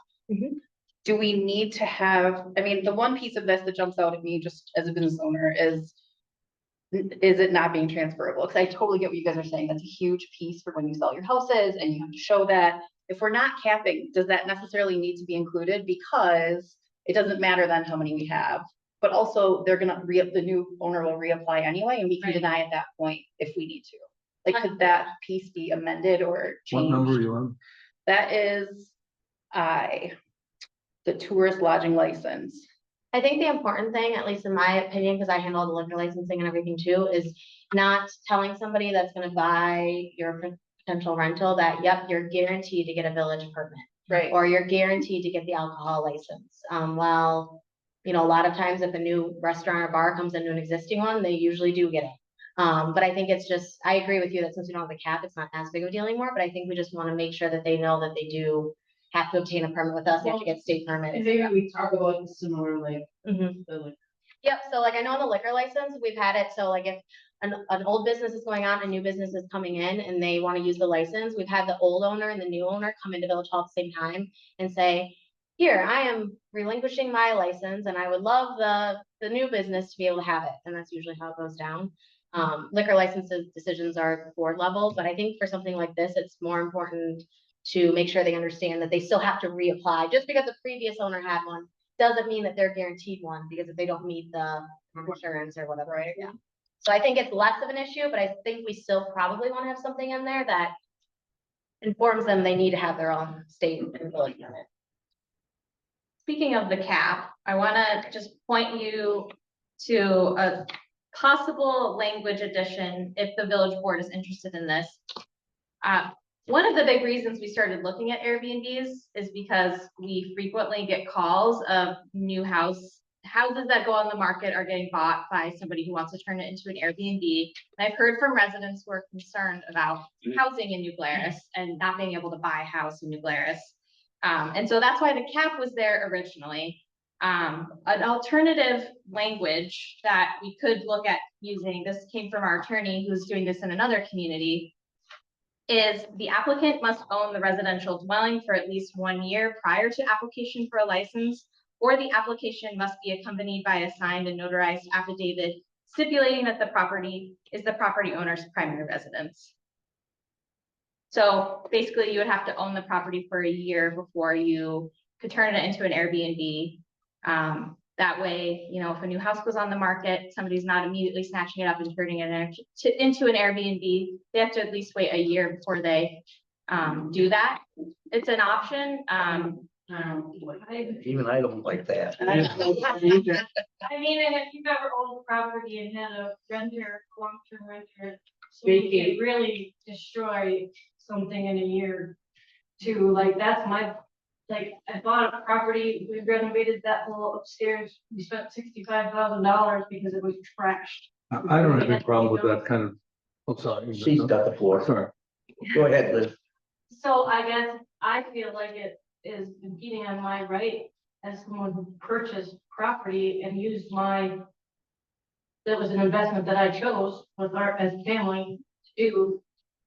do we need to have, I mean, the one piece of this that jumps out at me just as a business owner is it not being transferable? Because I totally get what you guys are saying. That's a huge piece for when you sell your houses and you have to show that. If we're not capping, does that necessarily need to be included? Because it doesn't matter then how many we have. But also they're gonna the new owner will reapply anyway, and we can Right. deny at that point if we need to. Like, could that piece be amended or What number are changed? you on? That is the tourist lodging license. I think the important thing, at least in my opinion, because I handle the liquor licensing and everything too, is not telling somebody that's gonna buy your potential rental that, yep, you're guaranteed to get a village permit. Right. Or you're guaranteed to get the alcohol license. Well, you know, a lot of times if a new restaurant or bar comes into an existing one, they usually do get it. But I think it's just, I agree with you that since we don't have the cap, it's not as big of a deal anymore, but I think we just wanna make sure that they know that they do have to obtain a permit with us, they have to get state And permits. maybe we talk about the similar, like, Mhm. the, like, Yep, so like I know in the liquor license, we've had it, so like if an old business is going on, a new business is coming in and they want to use the license, we've had the old owner and the new owner come into Village Hall at the same time and say, here, I am relinquishing my license and I would love the new business to be able to have it, and that's usually how it goes down. Liquor licenses decisions are board level, but I think for something like this, it's more important to make sure they understand that they still have to reapply. Just because the previous owner had one doesn't mean that they're guaranteed one, because if they don't meet the insurance or whatever, right? Yeah. So I think it's less of an issue, but I think we still probably want to have something in there that informs them they need to have their own state and village permit. Speaking of the cap, I want to just point you to a possible language addition if the village board is interested in this. One of the big reasons we started looking at Airbnbs is because we frequently get calls of new houses that go on the market are getting bought by somebody who wants to turn it into an Airbnb. And I've heard from residents who are concerned about housing in New Glarus and not being able to buy a house in New Glarus. And so that's why the cap was there originally. An alternative language that we could look at using, this came from our attorney who's doing this in another community, is the applicant must own the residential dwelling for at least 1 year prior to application for a license, or the application must be accompanied by a signed and notarized affidavit stipulating that the property is the property owner's primary residence. So basically you would have to own the property for a year before you could turn it into an Airbnb. That way, you know, if a new house goes on the market, somebody's not immediately snatching it up and turning it into an Airbnb. They have to at least wait a year before they do that. It's an option. Even I don't like that. I mean, and if you've ever owned property and had a renter, long-term renter, so you can really destroy something in a year too, like that's my, like, I bought a property, we renovated that whole upstairs, we spent $65,000 because it was trashed. I don't have any problem with that kind of, I'm sorry. She's got the floor. Sorry. Go ahead, Liz. So I guess I feel like it is impeding on my right as someone who purchased property and used that was an investment that I chose with as a family to do.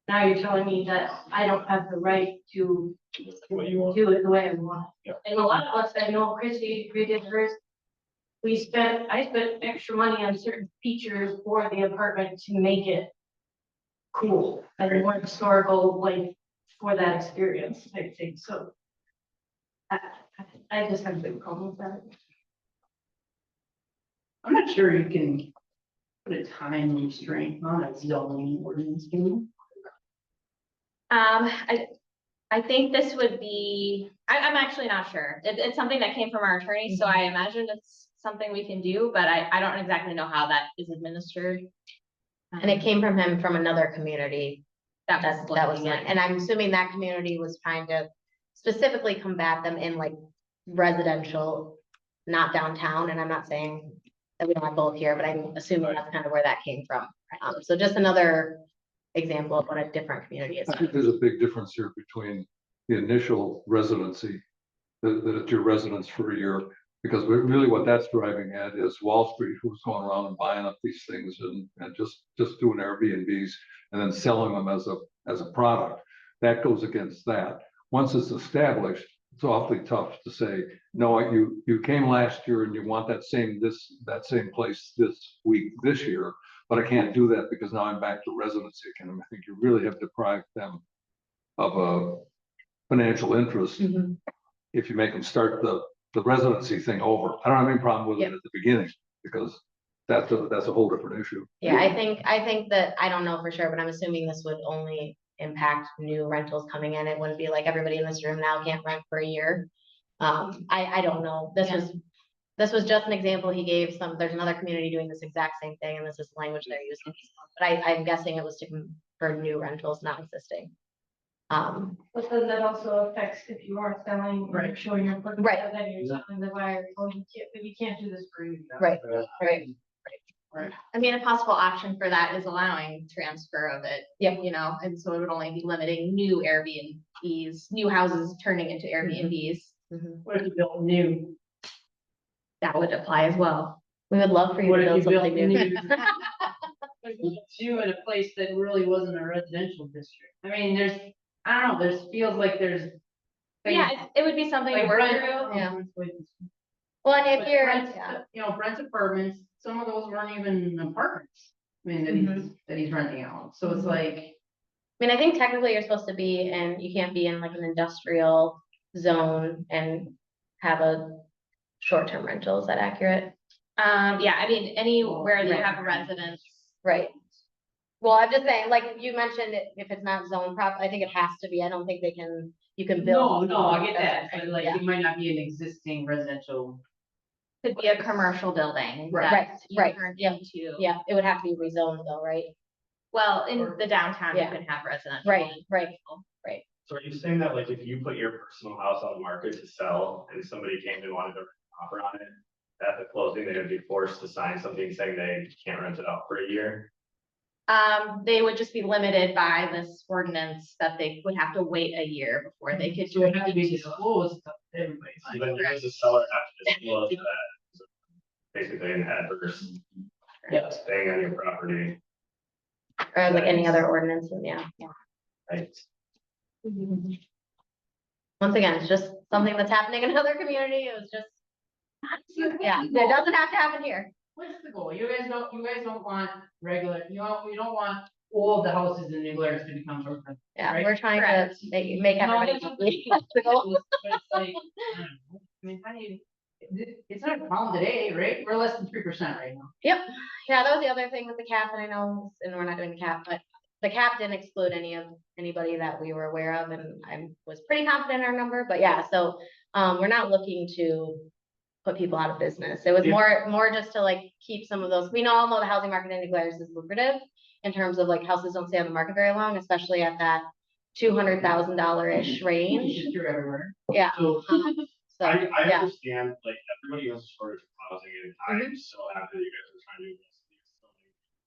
Now you're telling me that I don't have the right to do it the way I want. And a lot of us, I know Chrissy redid hers. I spent extra money on certain features for the apartment to make it cool and more historical, like for that experience type thing. So I just have a big problem with that. I'm not sure you can put a time restraint on a zoning ordinance, can you? I think this would be, I'm actually not sure. It's something that came from our attorney, so I imagine it's something we can do, but I don't exactly know how that is administered. And it came from him from another community. That That was, looking at. and I'm assuming that community was trying to specifically combat them in like residential, not downtown, and I'm not saying that we don't have both here, but I'm assuming that's kind of where that came from. So just another example of what a different community is. I think there's a big difference here between the initial residency, that it's your residence for a year, because really what that's driving at is Wall Street, who's going around and buying up these things and just doing Airbnbs and then selling them as a product. That goes against that. Once it's established, it's awfully tough to say, no, you came last year and you want that same place this week, this year, but I can't do that because now I'm back to residency again. I think you really have deprived them of a financial interest Mhm. if you make them start the residency thing over. I don't have any problem with it at the beginning, because that's a whole different issue. Yeah, I think that, I don't know for sure, but I'm assuming this would only impact new rentals coming in. It wouldn't be like everybody in this room now can't rent for a year. I don't know. This was just an example he gave. There's another community doing this exact same thing, and this is the language they're using. But I'm guessing it was for new rentals, not existing. But then that also affects if you are selling, Right. showing your. portfolio, Right. Then you're telling the buyer, oh, you can't do this for you. Right, right. I mean, a possible option for that is allowing transfer of it. Yep. You know, and so it would only be limiting new Airbnbs, new houses turning into Airbnbs. Mhm. What if you built new? That would apply as well. We would love for you What to if build you built something new? new. What if you built two in a place that really wasn't a residential district? I mean, I don't know, feels like there's. Yeah, it would be something to Like work Brent, through. Yeah. Well, and if But you're, Brent's, yeah. you know, Brent's apartments, some of those weren't even apartments. I mean, that he's renting out, so it's like. I mean, I think technically you're supposed to be in, you can't be in like an industrial zone and have a short-term rental. Is that accurate? Yeah, I mean, anywhere that you Right. have a residence. Right. Well, I'm just saying, like you mentioned, if it's not zone prop, I think it has to be. I don't think you can build. No, I get that, but like, Yeah. it might not be an existing residential. Could be a commercial building. Right. that you Right, turned yeah. into. Yeah, it would have to be rezoned though, right? Well, in the downtown, you Yeah. can have residential. Right, right. So are you saying that like if you put your personal house on the market to sell and somebody came and wanted to offer on it, at the closing, they would be forced to sign something saying they can't rent it out for a year? They would just be limited by this ordinance that they would have to wait a year before they could. So it had to be disclosed to everybody. So then you as a seller have to disclose that. So basically an adverse Yeah. thing on your property, Or like any other ordinances, yeah. right? Once again, it's just something that's happening in another community. It was just, yeah, it doesn't have to happen here. What's the goal? You guys don't want regular, you don't want all the houses in New Glarus to become short term. Yeah, Right. we're trying to Correct. make everybody. No, happy. That's the goal. But it's like, I don't know. I mean, how do you, it's not a problem today, right? We're less than 3% right now. Yeah, that was the other thing with the cap, and I know, and we're not doing the cap, but the cap didn't exclude anybody that we were aware of, and I was pretty confident in our number, but yeah, so, we're not looking to put people out of business. It was Yeah. more just to like keep some of those, we all know the housing market in New Glarus is lucrative in terms of like houses don't stay on the market very long, especially at that $200,000-ish range. It's just you're everywhere. Yeah. So, So, I yeah, understand, like, everybody has a shortage of housing, and I'm so happy that you guys are trying to do this.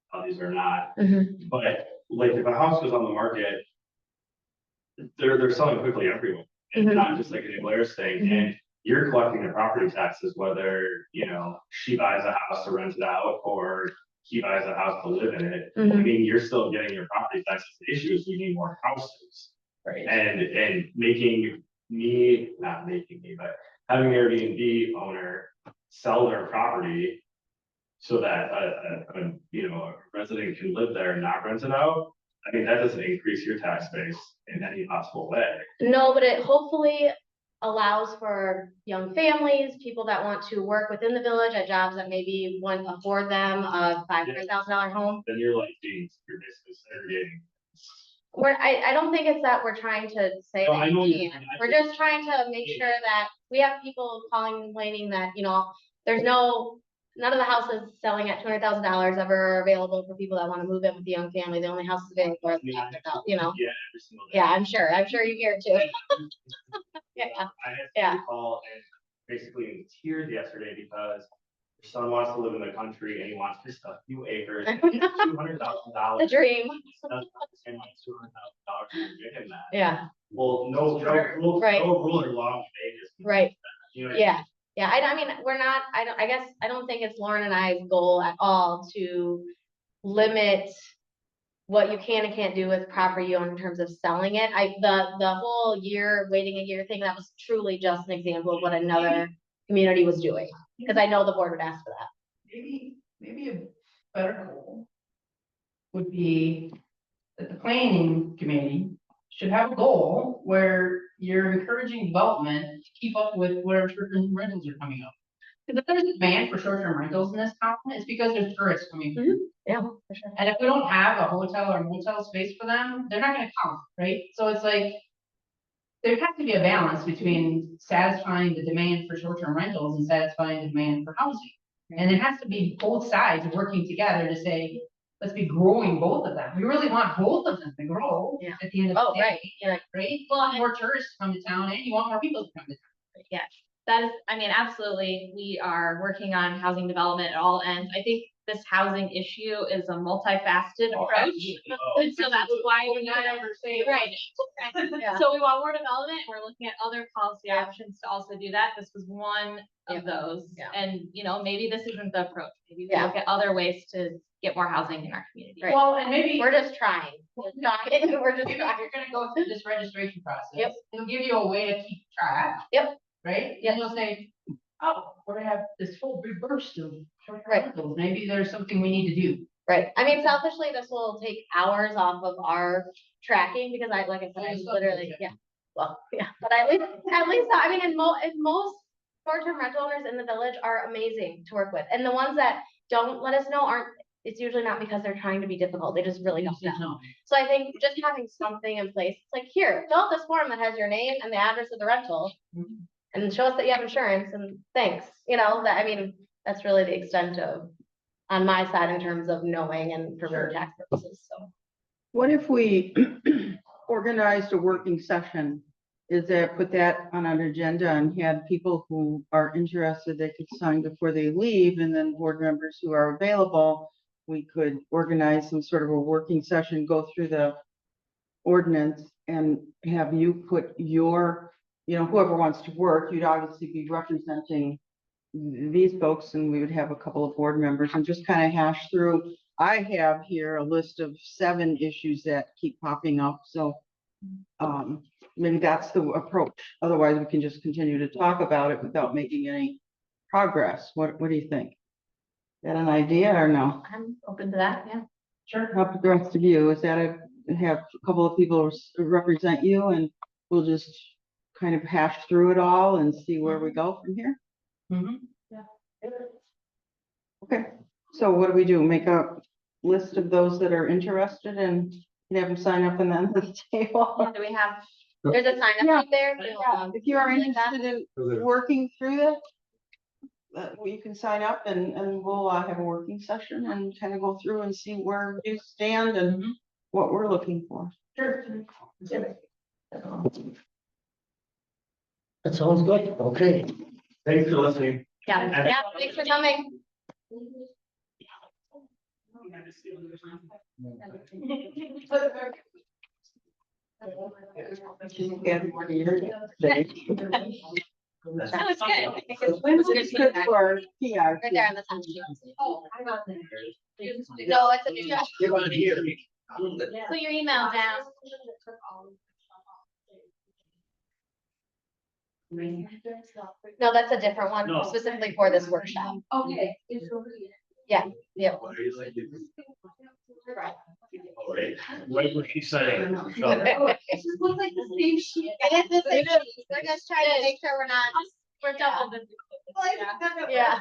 How these are not, Mhm. but like, if a house goes on the market, they're selling quickly everywhere, and Mhm. not just like a Blair's thing, Mhm. and you're collecting the property taxes, whether, she buys a house to rent it out, or he buys a house to live in it. I Mhm. mean, you're still getting your property taxes. The issue is we need more houses. Right. And not making me, but having an Airbnb owner sell their property so that a resident can live there and not rent it out. I mean, that doesn't increase your tax base in any possible way. No, but it hopefully allows for young families, people that want to work within the village at jobs that maybe wouldn't afford them a $500,000 home. Then you're basically segregating. I don't think it's that we're trying to say No, that I know you you're- can't. We're just trying to make sure that we have people calling and complaining that, there's none of the houses selling at $200,000 ever available for people that want to move in with the young family. The only houses available are the $500,000, Yeah, every single day. Yeah, I'm sure you hear it too. Yeah, I had yeah. a call and basically in tears yesterday because your son wants to live in the country and he wants just a few acres, $200,000. The dream. That's not the same like $200,000 you're getting that. Yeah, Well, no rule Right. or law in Vegas. right. You know, Yeah, I mean, I guess, I don't think it's Lauren and I's goal at all to limit what you can and can't do with property you own in terms of selling it. The whole year, waiting a year thing, that was truly just an example of what another community was doing. Because I know the board would ask for that. Maybe a better goal would be that the planning committee should have a goal where you're encouraging development to keep up with whatever short-term rentals are coming up. Because if there's a demand for short-term rentals in this town, it's because there's tourists coming. Yeah, for sure. And if we don't have a hotel or motel space for them, they're not gonna come, right? So it's like, there has to be a balance between satisfying the demand for short-term rentals and satisfying the demand for housing. And it has to be both sides working together to say, let's be growing both of them. We really want both of them to grow Yeah. at the end of the Oh, day. right, yeah. Right? You want more tourists to come to town and you want more people to come to town. Yes, that is, I mean, absolutely, we are working on housing development at all ends. I think this housing issue is a multifaceted approach. And so that's why we right. Yeah. So we want more development, we're looking at other policy options to also do that. This was one of those. Yeah. And, you know, maybe this isn't the approach. Maybe we Yeah. look at other ways to get more housing in our community. Right. Well, and maybe. We're just trying. We're just Maybe trying. you're gonna go through this registration process. Yep. It'll give you a way to keep track. Yep. Right? Yep. And you'll say, oh, we're gonna have this whole big burst of short-term Right. rentals. Maybe there's something we need to do. Right, I mean, selfishly, this will take hours off of our tracking, because like I said, I literally, yeah. Well, yeah, but at least, I mean, and most short-term rental owners in the village are amazing to work with, and the ones that don't let us know aren't, it's usually not because they're trying to be difficult, they just really don't know. So I think just having something in place, it's like, here, fill out this form that has your name and the address of the rental, and show us that you have insurance, and thanks, you know, that, I mean, that's really the extent of, on my side in terms of knowing and for tax purposes, so. What if we organized a working session? Is that, put that on an agenda and had people who are interested, they could sign before they leave, and then board members who are available, we could organize some sort of a working session, go through the ordinance and have you put your, you know, whoever wants to work, you'd obviously be representing these folks, and we would have a couple of board members and just kind of hash through. I have here a list of 7 issues that keep popping up, so maybe that's the approach. Otherwise, we can just continue to talk about it without making any progress. What do you think? Is that an idea or no? I'm open to that, yeah. Sure. How about the rest of you? Is that have a couple of people represent you, and we'll just kind of hash through it all and see where we go from here? Okay, so what do we do? Make a list of those that are interested and have them sign up and then the table? Do we have, There's a sign Yeah. up there. If you are like that. interested in working through that, you can sign up and we'll have a working session and kind of go through and see where you stand and what we're looking for. Sure. That sounds good. Okay. Thanks for listening. Yeah, thanks for coming. That was good. It's good for PR. Right there on the top sheet. No, it's a new. You're on here. put your email down. No, that's a different one, No. specifically for this workshop. Okay. Yeah. What was she saying? It just looks like the same sheet. It is the same sheet. We're just trying to make sure we're double busy. Yeah.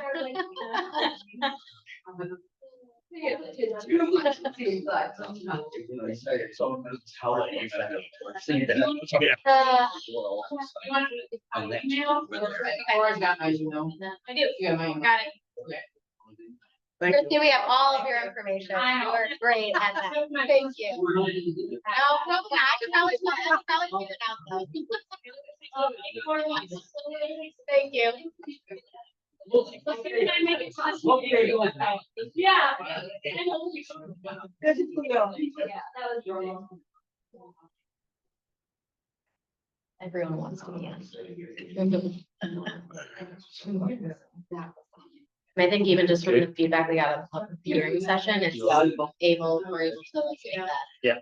Laura's got my email. I do, You have my email. got it. Christie, we have all of your information. You are great at that. Thank you. No, I can probably figure it out though. Thank you. Yeah. Good to see you. Everyone wants to be in. I think even just from the feedback we got of the hearing session, it's Valuable. we're able to like say that. Yeah.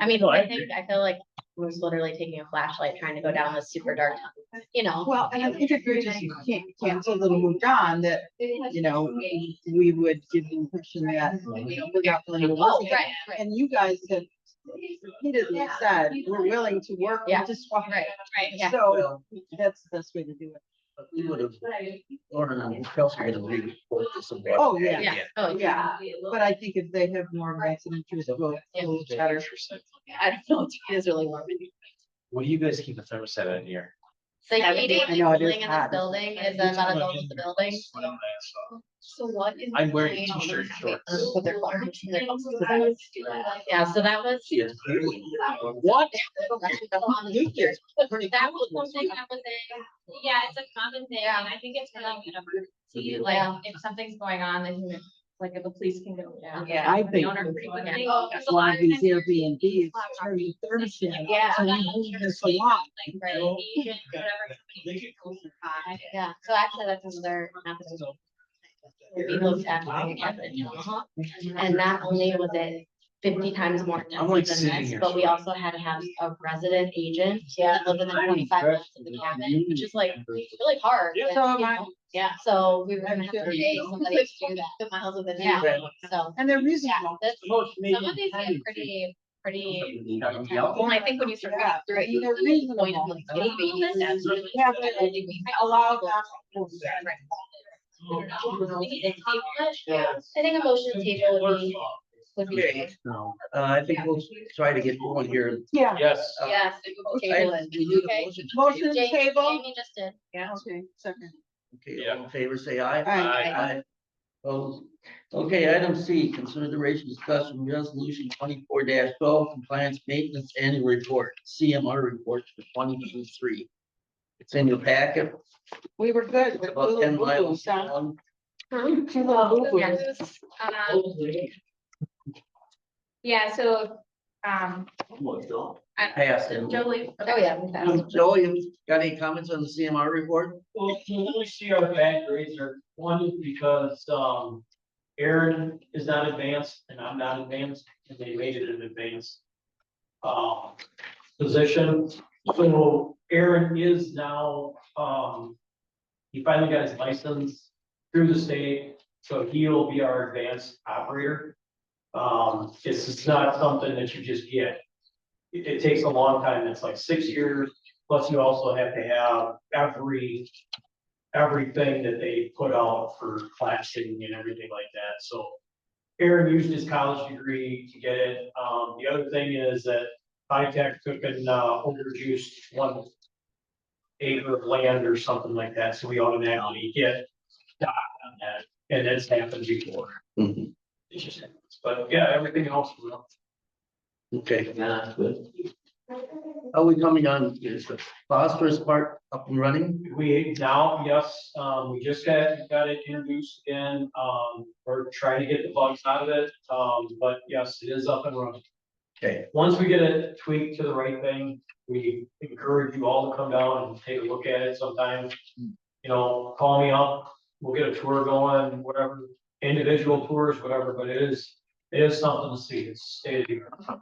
I mean, No, I I feel like I was literally taking a flashlight trying to go down this super dark tunnel, you know? Well, and I think if we just canceled and moved on, that, you know, we would give the impression that we're not willing to work. Oh, together. right. And you guys have repeatedly said, we're willing to work, we Yeah. just want. Right, yeah. So that's the best way to do it. We would have, Lauren and Kelsey would have agreed with this. Oh, yeah. Yeah, oh, yeah. Yeah, but I think if they have more vested interest, we'll chatter. I don't know, it is really warm. What do you guys keep the thermostat in here? The heating I know, it is building in this hot. building is about a double the building. So what is? I'm wearing a the t-shirt, point? shorts. But they're large, and they're close to that. Yeah, so that was. What? That was something that was Yeah, it's a common thing, and I think it's really good emergency, like, if something's going on, then, like, if the police can go down. Yeah. I think The owner pretty much- a lot of these Airbnbs turn to thermostat. Yeah. So we move this a lot. Like, radiation, whatever, somebody goes by. Yeah, so actually that's another. We looked at buying a cabin in Omaha, and not only was it 50 times more I'm like expensive sitting than this, here but we sweating. also had to have a resident agent that lived within 25 minutes of the cabin, which is like really hard. but, So you am I. know, Yeah, so we were gonna have to pay somebody to do that, miles of the town, so. And they're Yeah, reasonable. this, some of these get pretty. Well, I think when you start reading through it, you They're see the point of reasonable. like, maybe that's really. We have to allow them. We need to table it. I think a motion to table would be great. No, I think we'll try to get going here. Yeah. Yes. Yes. Table it. We need a Okay. motion to Motion table. to table. Jamie just did. Yeah. Okay, second. Okay, all in favor, say aye. Aye. Opposed? Okay, item C, consideration discussion resolution 24-12 compliance maintenance annual report, CMR report for 2023. It's in your packet. We were good. It's about 10 miles long. Two little boo-boos. Yeah, so, Passed it. Jolie. Oh, yeah. we passed. Joe, you got any comments on the CMR report? Well, we see our bad grades are one because, Aaron is not advanced and I'm not advanced, and they made it an advanced position. So Aaron is now, he finally got his license through the state, so he'll be our advanced operator. It's not something that you just get. It takes a long time. It's like 6 years, plus you also have to have everything that they put out for classing and everything like that. So Aaron used his college degree to get it. The other thing is that Tech took and overjuiced 1 acre of land or something like that, so we automatically get dot on that, and it's happened before. Mhm. It just happens, but yeah, everything else, well, Okay. Yeah, good. How are we coming on, is the phosphorus part up and running? we now, yes, we just got it introduced again, we're trying to get the bugs out of it, but yes, it is up and running. Okay, Once we get it tweaked to the right thing, we encourage you all to come down and take a look at it sometime. You know, call me up, we'll get a tour going, whatever, individual tours, whatever, but it is something to see, it's state of the art.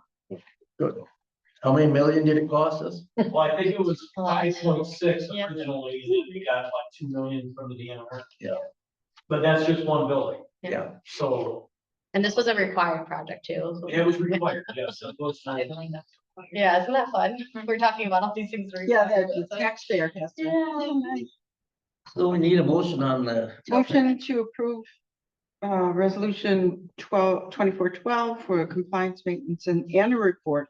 good. How many million did it cost us? Well, I think it was A lot. 5.6 Yeah. originally, and then we got like 2 million from the DNR. Yeah. But that's just one building, Yeah, so And this was a required project too. it was required, yes, it was. Yeah, isn't that fun? We're talking about all these things. Yeah, the taxpayer has to. Yeah. so we need a motion on the. Motion to approve resolution 2412 for compliance maintenance and annual report,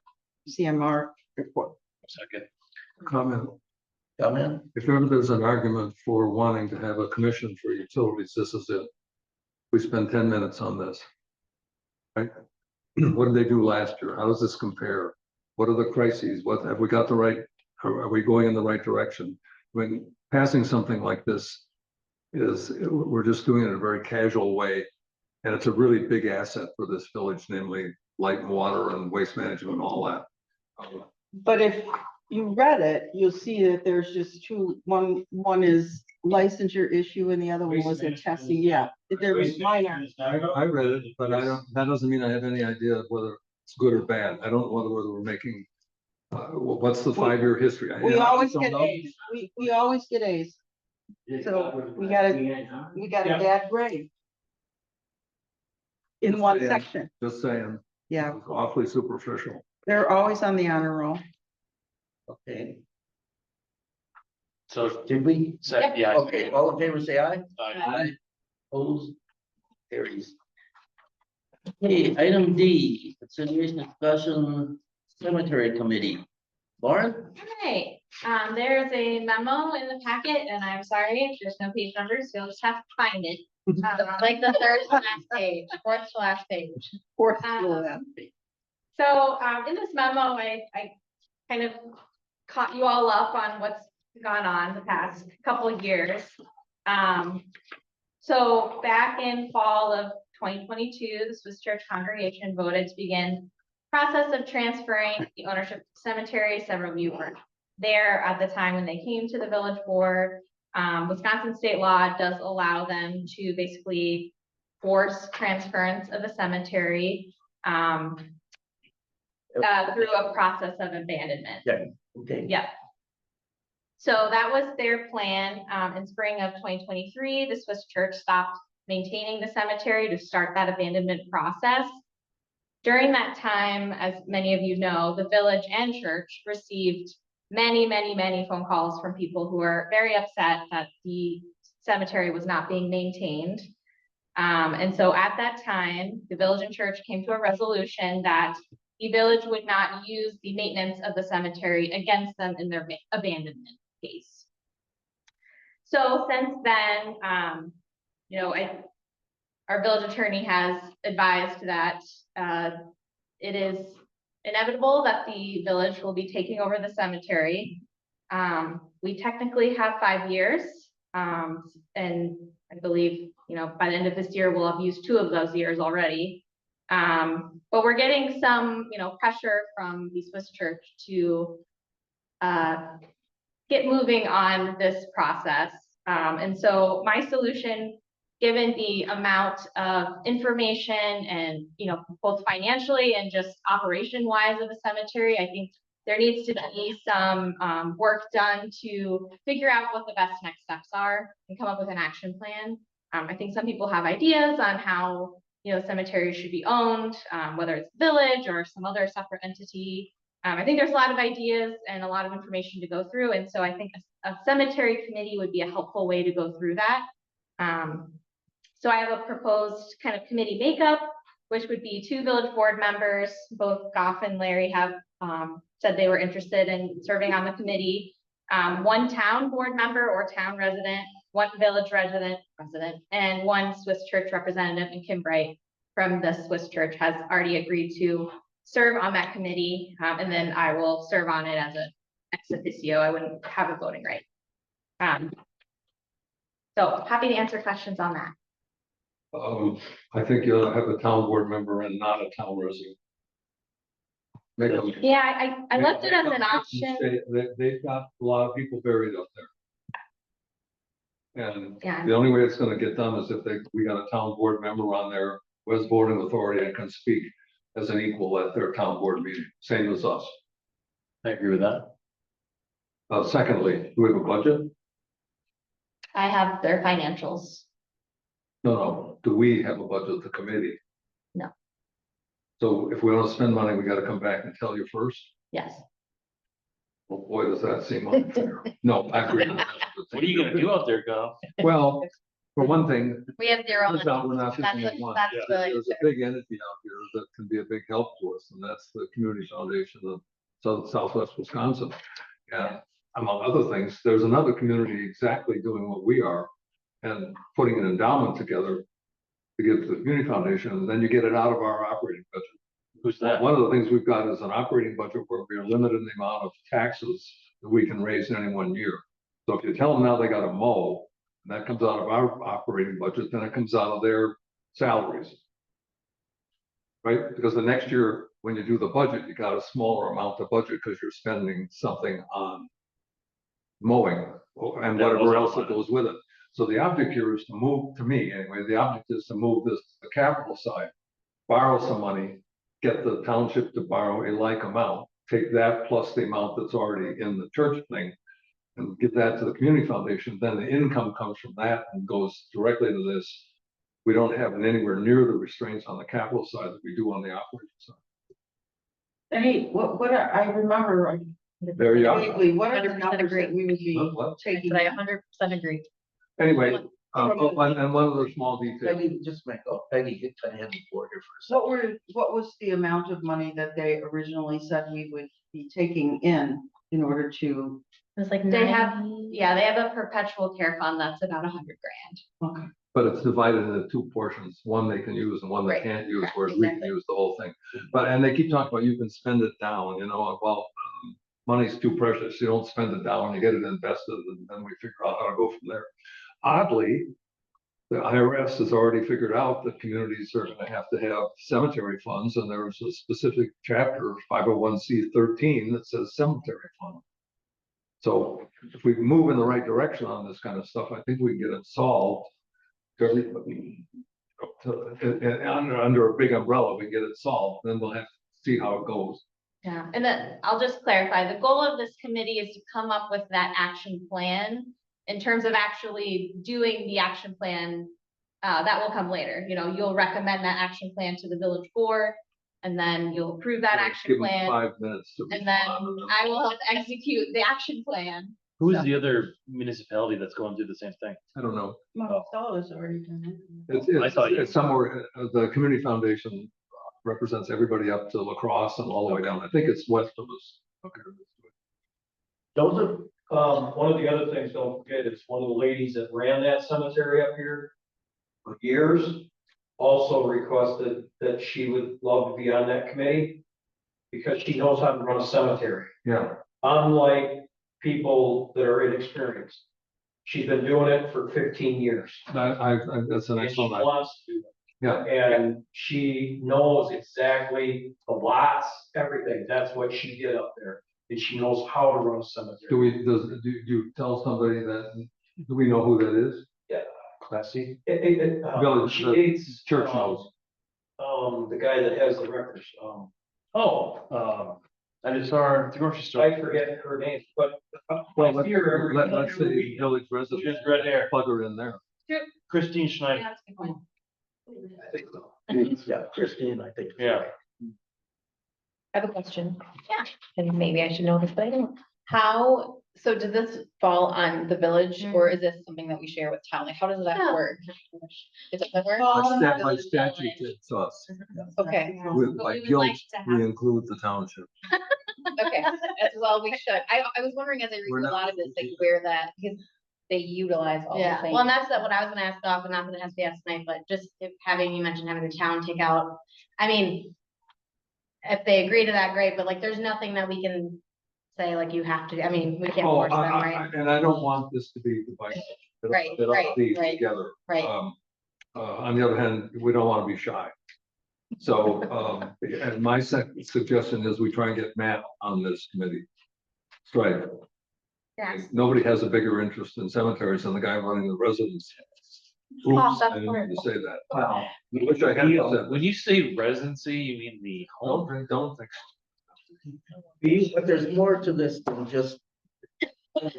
CMR report. Second. Comment, Come in, if ever there's an argument for wanting to have a commission for utilities, this is it. We spend 10 minutes on this. Right? What did they do last year? How does this compare? What are the crises? What, have we got the right, are we going in the right direction? When passing something like this we're just doing it in a very casual way. And it's a really big asset for this village, namely light and water and waste management and all that. But if you read it, you'll see that there's just two, one is licensure issue and the other one Waste was in management testing, is yeah. There was Waste minor. management is not- I read it, but I don't, that doesn't mean I have any idea of whether it's good or bad. I don't know whether we're making, what's the 5-year history? I We always don't get know. A's. We always get A's. So we got a Yeah. bad grade. In one Yeah. section, Just saying, yeah, it's awfully superficial. they're always on the honor roll. Okay, So, did we? yeah. Okay, all in favor, say aye. Aye. Opposed, carries. Okay, item D, consideration discussion cemetery committee. Lauren? Alright, there's a memo in the packet, and I'm sorry, there's no page numbers, you'll just have to find it. Like the third to last page, fourth to last page. Fourth Um, school then. So, in this memo, I kind of caught you all up on what's gone on the past couple of years. So back in fall of 2022, the Swiss Church congregation voted to begin process of transferring the ownership of the cemetery. Several of you were there at the time when they came to the village board. Wisconsin state law does allow them to basically force transference of a cemetery through a process of abandonment. Okay. Yeah. So that was their plan. In spring of 2023, the Swiss Church stopped maintaining the cemetery to start that abandonment process. During that time, as many of you know, the village and church received many phone calls from people who were very upset that the cemetery was not being maintained. And so at that time, the village and church came to a resolution that the village would not use the maintenance of the cemetery against them in their abandonment case. So since then, our village attorney has advised that it is inevitable that the village will be taking over the cemetery. We technically have 5 years, and I believe, by the end of this year, we'll have used 2 of those years already. But we're getting some, pressure from the Swiss Church to get moving on this process. And so my solution, given the amount of information and, both financially and just operation wise of the cemetery, I think there needs to be some work done to figure out what the best next steps are and come up with an action plan. I think some people have ideas on how, cemeteries should be owned, whether it's village or some other separate entity. I think there's a lot of ideas and a lot of information to go through. And so I think a cemetery committee would be a helpful way to go through that. So I have a proposed kind of committee makeup, which would be 2 village board members. Both Goff and Larry have said they were interested in serving on the committee. 1 town board member or town resident, 1 village resident, and 1 Swiss Church representative, and Kim Bright from the Swiss Church has already agreed to serve on that committee. And then I will serve on it as an ex officio. I wouldn't have a voting right. So happy to answer questions on that. I think you ought to have a town board member and not a town resident. Make them- Yeah, I left it make as them an option. They've got a lot of people buried up there. And Yeah. the only way it's gonna get done is if we got a town board member on there who has voting authority and can speak as an equal at their town board meeting, same as us. I agree with that. Secondly, do we have a budget? I have their financials. No. Do we have a budget, the committee? No. So if we want to spend money, we gotta come back and tell you first? Yes. Well, boy, does that seem unfair. No, I agree. What are you gonna do out there, Goff? Well, for one thing, We have 0 turns out we're money. not the That's only what- one. that's Yeah. the- There's a big entity out here that can be a big help to us, and that's the Community Foundation of Southwest Wisconsin. And among other things, there's another community exactly doing what we are and putting an endowment together to give to the Community Foundation, and then you get it out of our operating budget. Who's that? One of the things we've got is an operating budget where we are limited in the amount of taxes that we can raise in any one year. So if you tell them now they got to mow, and that comes out of our operating budget, then it comes out of their salaries. Right? Because the next year, when you do the budget, you got a smaller amount of budget because you're spending something on mowing and That whatever goes else on that it. goes with it. So the object here is to move, to me anyway, the object is to move this, the capital side, borrow some money, get the township to borrow a like amount, take that plus the amount that's already in the church thing, and give that to the community foundation, then the income comes from that and goes directly to this. We don't have anywhere near the restraints on the capital side that we do on the operating side. Hey, I remember There you are. vaguely, what are the 100% numbers agree. that we would be What? taking? But I 100% agree. Anyway, and one other small detail. Peggy, just make, Peggy, you kind of have the floor here for a second. What was the amount of money that they originally said we would be taking in order to? It was like They have, 90. yeah, they have a perpetual care fund that's about 100 grand. Okay. But it's divided into two portions, one they can use and one they Right, can't use, correct, whereas we can exactly. use the whole thing. But, and they keep talking about you can spend it down, well, money's too precious, you don't spend it down, you get it invested, and then we figure out how to go from there. Oddly, the IRS has already figured out that communities are gonna have to have cemetery funds, and there's a specific chapter, 501c13, that says cemetery fund. So if we move in the right direction on this kind of stuff, I think we can get it solved. To everybody, under a big umbrella, we can get it solved, then we'll have to see how it goes. Yeah, and then I'll just clarify, the goal of this committee is to come up with that action plan in terms of actually doing the action plan. That will come later, you'll recommend that action plan to the village board, and then you'll approve that action Give them plan. 5 minutes to And then respond. I will help execute the action plan. Who's the other municipality that's going through the same thing? I don't know. Monticello's already done it. I thought you- It's somewhere, the community foundation represents everybody up to La Crosse and all the way down. I think it's west of us. Okay. Those are, one of the other things, don't forget, is one of the ladies that ran that cemetery up here for years also requested that she would love to be on that committee because she knows how to run a cemetery, Yeah, unlike people that are inexperienced. She's been doing it for 15 years. that's an And she excellent. wants to. Yeah. And she knows exactly the lots, everything. That's what she did up there. And she knows how to run a cemetery. Do you tell somebody that, do we know who that is? Yeah. Classy? Village, she dates. Church knows. The guy that has the records, I just saw her at the grocery store. I forget her name, but. Well, I see her every- let's every say week. village resident. Just red hair. Plug her in there. Christine Schneider. Yeah, that's a good point. I think so. Yeah, Christine, I think. Yeah. I have a question. Yeah. And maybe I should know this, but I don't. How, so does this fall on the village or is this something that we share with town? Like, how does that No. work? Does that work? By statute, it's us. Okay, With, But by we would guilt, like to have- we include the township. okay, as well we should. I was wondering as I We're read a not- lot of this, like where that, because they utilize all the Yeah, same. well, and that's what I was gonna ask off, and not that it has to be asked tonight, but just if having, you mentioned having the town take out, I mean. If they agree to that, great, but like, there's nothing that we can say, like, you have to, we can't Oh, force them, right? and I don't want this to be divided. Right, It ought to right, be right, together. right. On the other hand, we don't want to be shy. So, and my second suggestion is we try and get Matt on this committee. Strike. Yes. Nobody has a bigger interest in cemeteries than the guy running the residence. Oh, Oops, that's I didn't mean to say that. Wow. I wish I hadn't said When you say residency, you mean the home? that. Don't think. But there's more to this than just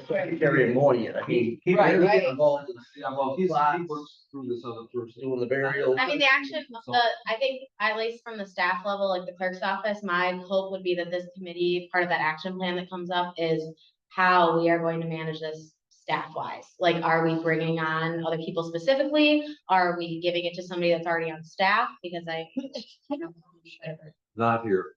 secretary mowing it. I mean, he Right, really right. get involved in Yeah, well, he Lots. works through this other person. doing the burial. I mean, the action, I think, at least from the staff level, like the clerk's office, my hope would be that this committee, part of that action plan that comes up is how we are going to manage this staff wise. Like, are we bringing on other people specifically? Are we giving it to somebody that's already on staff? Because Not here.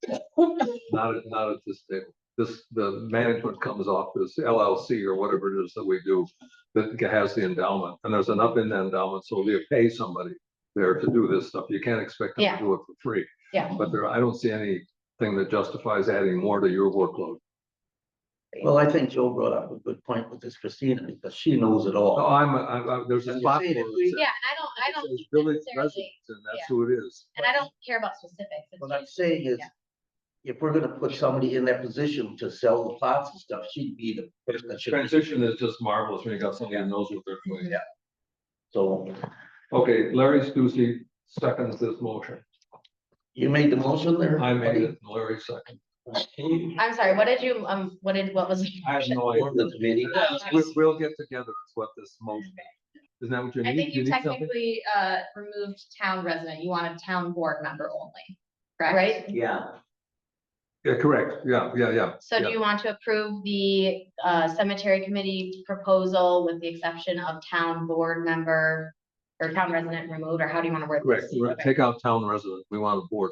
Not at this table. The management comes off this LLC or whatever it is that we do that has the endowment. And there's enough in the endowment, so you pay somebody there to do this stuff. You can't expect them Yeah. to do it for free. Yeah. But I don't see anything that justifies adding more to your workload. Well, I think Joe brought up a good point with this Christina, because she knows it all. No, there's a And you spot. see for it, it. we- yeah, and I It don't says village necessarily, residents, and that's who it is. and I don't care about specifics. It's What I'm just- saying is, yeah. if we're gonna put somebody in that position to sell the plots and stuff, she'd be the person that should. Transition is just marvelous when you got somebody who knows what they're doing. Yeah. So Okay, Larry Stussy seconds this motion. you made the motion there? I made it, Larry second. I'm sorry, what did you, what was? I have no For idea. the committee. We'll get together, is what this motion, isn't that what you I need? think you need something? technically, removed town resident. You want a town board member only, correct? Right? Yeah. Yeah, correct, yeah. So do you want to approve the cemetery committee proposal with the exception of town board member or town resident removed, or how do you want to word Correct, this? right, take out town resident, we want a board.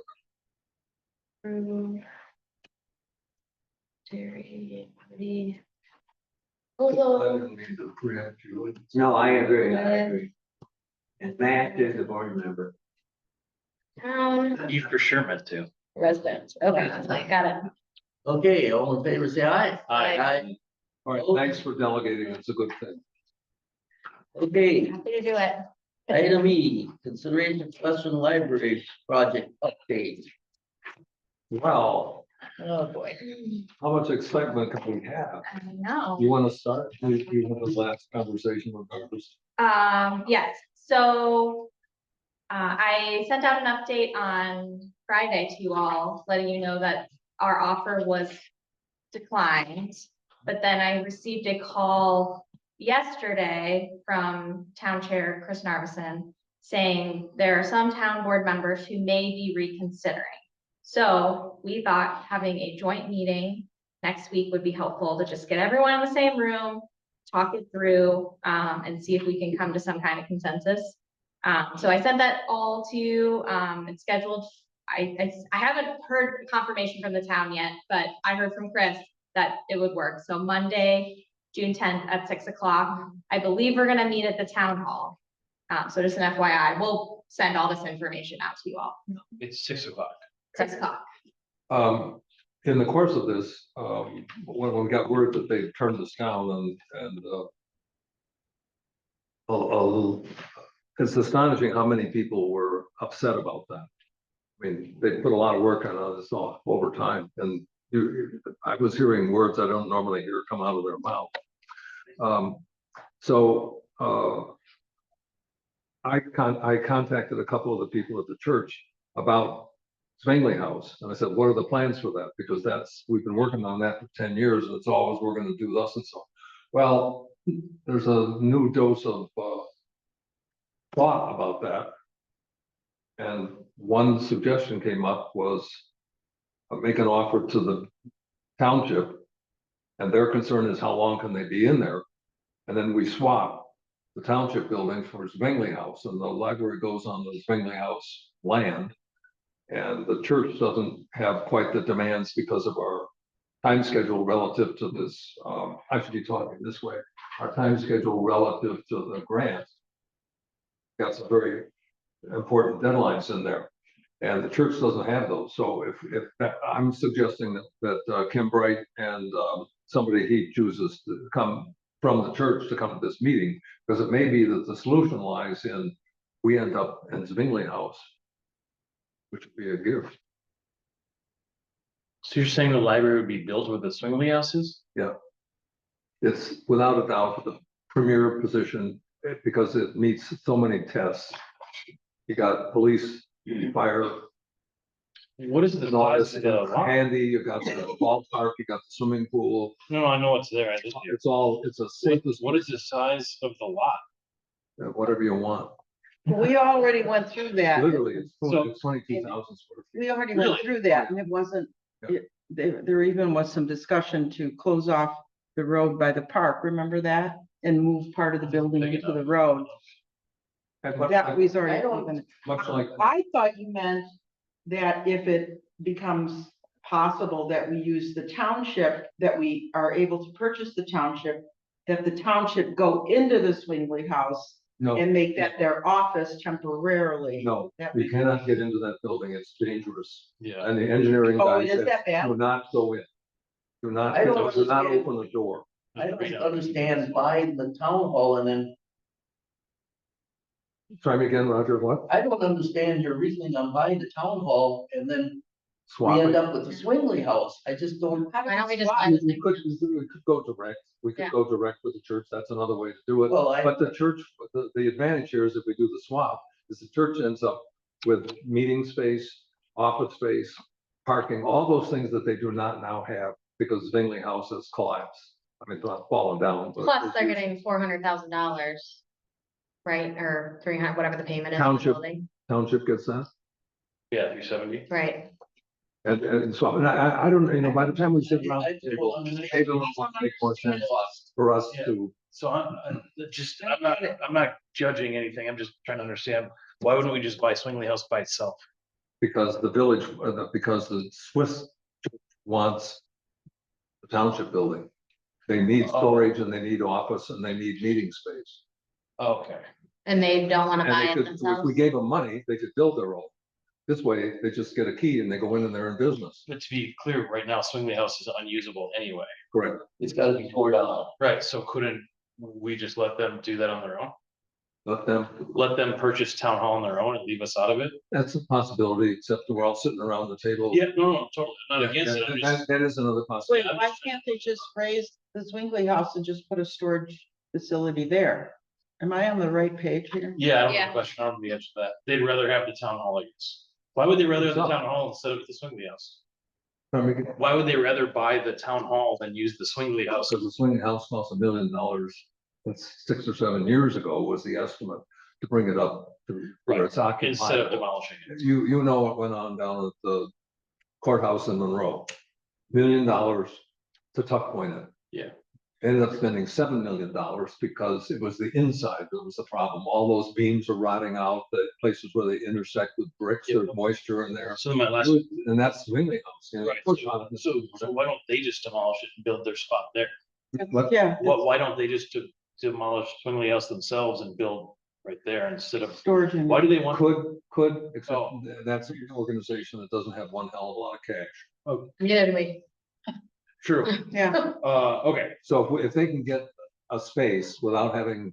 Cemetery committee I proposal. didn't mean to preempt you. No, I agree, I agree. And Matt is the board member. Town You for sure meant to. resident, okay, got it. Okay, all in favor, say aye. Aye. All right, thanks for delegating, it's a good thing. Okay, Happy to do it. item E, consideration of Western Library project update. Well, Oh, boy. how much excitement can we have? I know. You wanna start? You had the last conversation with others. Yes, so I sent out an update on Friday to you all, letting you know that our offer was declined. But then I received a call yesterday from Town Chair Chris Narveson saying there are some town board members who may be reconsidering. So we thought having a joint meeting next week would be helpful to just get everyone in the same room, talk it through, and see if we can come to some kind of consensus. So I sent that all to you, it's scheduled. I haven't heard confirmation from the town yet, but I heard from Chris that it would work. So Monday, June 10th at 6 o'clock. I believe we're gonna meet at the town hall. So just an FYI, we'll send all this information out to you all. It's 6 o'clock. 6 o'clock. In the course of this, when we got word that they turned this down and it's astonishing how many people were upset about that. I mean, they put a lot of work on this all over time, and I was hearing words I don't normally hear come out of their mouth. I contacted a couple of the people at the church about Zwingli House, and I said, what are the plans for that? Because we've been working on that for 10 years, and it's always, we're gonna do thus and so. Well, there's a new dose of thought about that. And one suggestion came up was make an offer to the township, and their concern is how long can they be in there? And then we swap the township building for Zwingli House, and the library goes on the Zwingli House land. And the church doesn't have quite the demands because of our time schedule relative to this. I should be talking this way. Our time schedule relative to the grant got some very important deadlines in there, and the church doesn't have those. So I'm suggesting that Kim Bright and somebody he chooses to come from the church to come to this meeting, because it may be that the solution lies in we end up in Zwingli House, which would be a gift. So you're saying the library would be built where the Swingley House is? Yeah. It's without a doubt the premier position because it meets so many tests. You got police, fire. What is the size of the lot? Handy, you got the ballpark, you got the swimming pool. No, I know it's there. It's a safest, What is the size of the lot? whatever you want. We already went through that. Literally, it's So- 22,000 square feet. We already Really? went through that and it wasn't, Yeah. there even was some discussion to close off the road by the park, remember that? And move part of the building Big into the enough. road. That was I already. don't- even- Much like, I thought you meant that if it becomes possible that we use the township, that we are able to purchase the township, that the township go into the Swingley House no, and make that their office temporarily. no, That you we- cannot get into that building. It's dangerous. Yeah. And the engineering Oh, guy is said, that bad? do not go in. Do not, I don't do not understand. open the door. I don't understand buying the town hall and then, Try me again, Roger, what? I don't understand your reasoning on buying the town hall and then we end swapping. up with the Swingley House. I just don't. Why don't we just buy We the thing? could go direct, we could Yeah. go direct with the church, that's another way to do it. Well, But the church, the advantage here is if we do the swap, is the church ends up with meeting space, office space, parking, all those things that they do not now have because Zwingli House has collapsed. I mean, it's not fallen down, but. Plus, they're getting $400,000. Right, or 300, whatever the payment is. for the Township. building. Township gets that. Yeah, 370. Right, And so, and I don't, by the time we sit around I the just table, don't understand. maybe it'll make more sense for us to, So I'm not judging anything. I'm just trying to understand, why wouldn't we just buy Swingley House by itself? because the village, because the Swiss wants the township building. They need storage and they need office and they need meeting space. Okay. and they don't wanna And buy they it could, if themselves. we gave them money, they could build their own. This way, they just get a key and they go in and they're in business. But to be clear, right now, Swingley House is unusable anyway. Correct. It's gotta be tore down. Right, so couldn't we just let them do that on their own? Let them, Let them purchase town hall on their own and leave us out of it? that's a possibility, except we're all sitting around the table. Yeah, no, totally, I'm Yeah, not against it. I'm just- that is another Wait, possibility. why can't they just raise the Zwingli House and just put a storage facility there? Am I on the right page here? Yeah, I don't have Yeah. a question, I don't have the answer to that. They'd rather have the town hall, I guess. Why would they rather have the town hall instead of the Swingley House? Why would they rather buy the town hall than use the Swingley House? Because the swinging house cost $1 million, that's 6 or 7 years ago was the estimate to bring it up to where it's Instead of occupied. demolishing it. You know what went on down at the courthouse in Monroe. $1 million to tuck point it. Yeah. Ended up spending $7 million because it was the inside that was the problem. All those beams are rotting out, the places where they intersect with bricks, there's moisture in there. So my last, And that's Zwingli House. you know, right, push on it. so why don't they just demolish it and build their spot there? Let- Yeah, Why don't they just demolish Swingley House themselves and build right there instead of, storage unit. why do they want? Could, except Oh. that's an organization that doesn't have one hell of a lot of cash. Neither do we. True, Yeah, okay, So if they can get a space without having,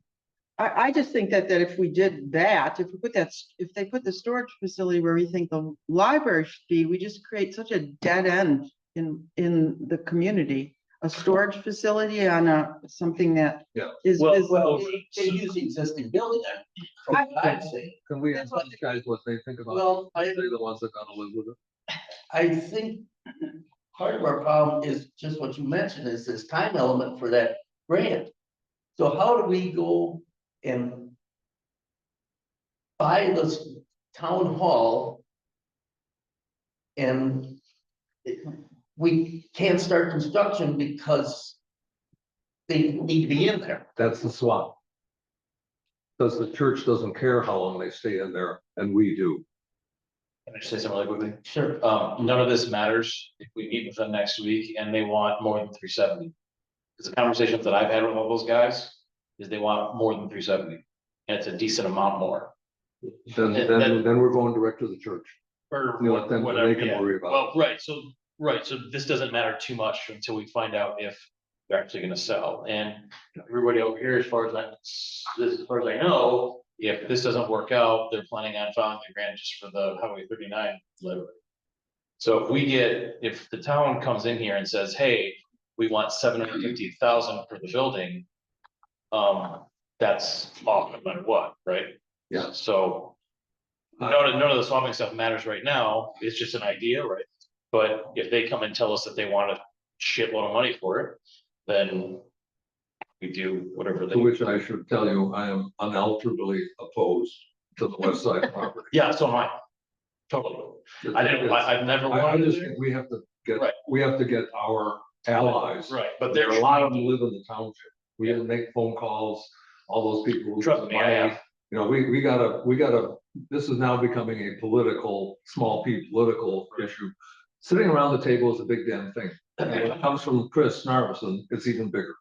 I just think that if we did that, if we put that, if they put the storage facility where we think the library should be, we just create such a dead end in the community. A storage facility on something that Yeah. is Well, visible. They use the existing building then, from what I'd say. can we ask these guys what they think about it? Well, They're the ones that gotta live with it. I think part of our problem is just what you mentioned, is this time element for that grant. So how do we go and buy this town hall? And we can't start construction because they need to be in there. That's the swap. Because the church doesn't care how long they stay in there, and we do. can I just say something really quickly? Sure. None of this matters if we meet with them next week and they want more than 370. Because the conversations that I've had with all those guys is they want more than 370, and it's a decent amount more. Then, And then we're going direct to the church. Or You let them, whatever, they can yeah. worry about Well, it. right, so this doesn't matter too much until we find out if they're actually gonna sell, and everybody over here, as far as I know, if this doesn't work out, they're planning on filing the grant just for the Highway 39 delivery. So if the town comes in here and says, hey, we want 750,000 for the building, that's off no matter what, right? Yeah. So none of the swapping stuff matters right now, it's just an idea, right? But if they come and tell us that they want a shitload of money for it, then we do whatever they. To which I should tell you, I am unalterably opposed to the west side property. Yeah, so am I. Totally. I've never I wanted just to. think we have to get, Right. we have to get our allies. Right, but There they're are a lot trying of them to, live in the township. We didn't make phone calls, all those people. who trust me, I have. You know, we gotta, this is now becoming a political, small p political issue. Sitting around the table is a big damn thing. And when it comes from Chris Snarvison, it's even bigger.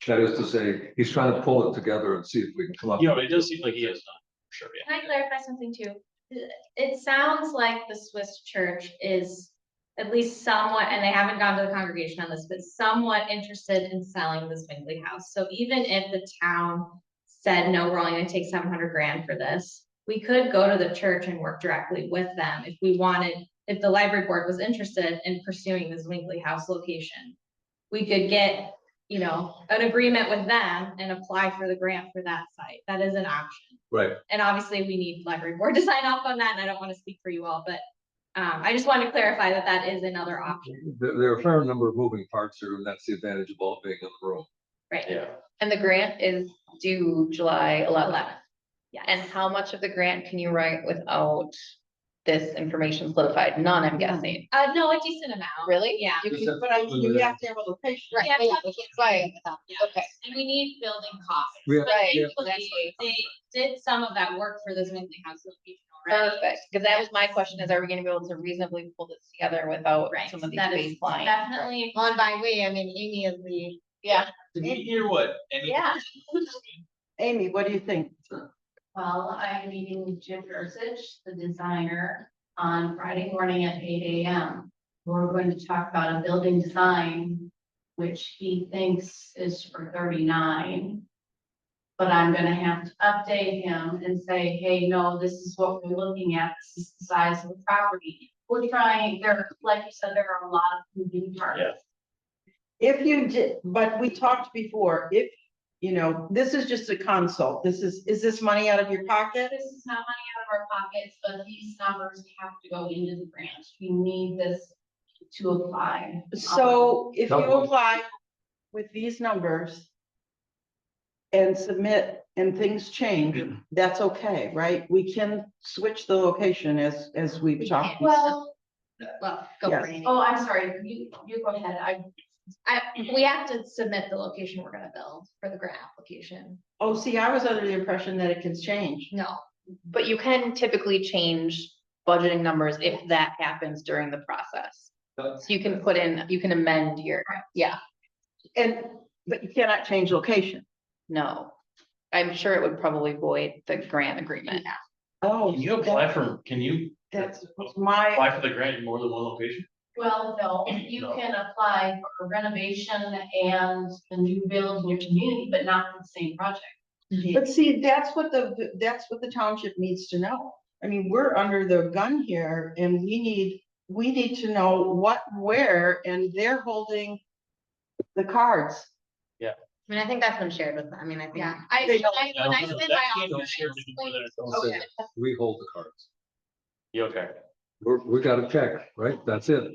That is to say, he's trying to pull it together and see if we can come up. You know, it does seem like he has not, for sure, yeah. Can I clarify something too? It sounds like the Swiss church is at least somewhat, and they haven't gone to the congregation on this, but somewhat interested in selling the Zwingli house. So even if the town said, no, we're only gonna take 700 grand for this, we could go to the church and work directly with them if we wanted if the library board was interested in pursuing the Zwingli House location, we could get, you know, an agreement with them and apply for the grant for that site. That is an option. Right. And obviously, we need library board to sign off on that, and I don't want to speak for you all, but I just wanted to clarify that that is another option. There are a fair number of moving parts here, and that's the advantage of all being in the room. Right. Yeah. And the grant is due July 11th. Yes. And how much of the grant can you write without this information solidified? None, I'm guessing. No, a decent amount. Really? Yeah. You can, but I mean, you have to have a location. Right, Yeah, yeah, that's right. Yes. Okay. And we need building costs. We have- But Right, thankfully, they did some of that work for the Zwingli House location already. Perfect, because that was my question, is are we gonna be able to reasonably pull this together without Right, some of these that is baseline? definitely. On by we, I mean, Amy is the, Yeah. Hear what? yeah. Amy, what do you think? Well, I'm meeting with Jim Gersich, the designer, on Friday morning at 8 AM. We're going to talk about a building design, which he thinks is for 39. But I'm gonna have to update him and say, hey, no, this is what we're looking at, this is the size of the property. We're trying, like you said, there are a lot of moving parts. Yeah. If you did, but we talked before, if, you know, this is just a consult, is this money out of your pocket? This is not money out of our pockets, but these numbers have to go into the grant. We need this to apply. So if you apply with these numbers and submit and things change, that's okay, right? We can switch the location as we've talked. Well, go Yes. for it. Oh, I'm sorry, you go ahead. We have to submit the location we're gonna build for the grant application. Oh, see, I was under the impression that it can change. No, But you can typically change budgeting numbers if that happens during the process. So you can put in, you can amend your, yeah, But you cannot change location. no. I'm sure it would probably void the grant agreement. Oh. Can you apply for, can you That's my, apply for the grant in more than one location? Well, no, you No. can apply for renovation and a new build in your community, but not for the same project. but see, that's what the township needs to know. I mean, we're under the gun here and we need to know what, where, and they're holding the cards. I mean, I think that's been shared with them. I mean, I think. yeah, They don't- when I submit my offer, Okay. We hold the cards. You okay? We got a check, right? That's it.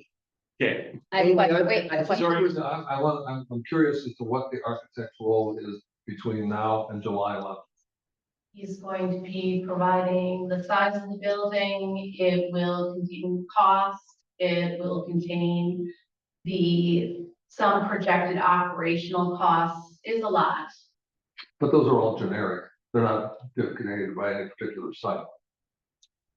Okay. I have a question, wait, I have a question. I'm curious as to what the architect's role is between now and July 11th. He's going to be providing the size of the building, it will contain cost, it will contain some projected operational costs, is a lot. But those are all generic. They're not designated by any particular site.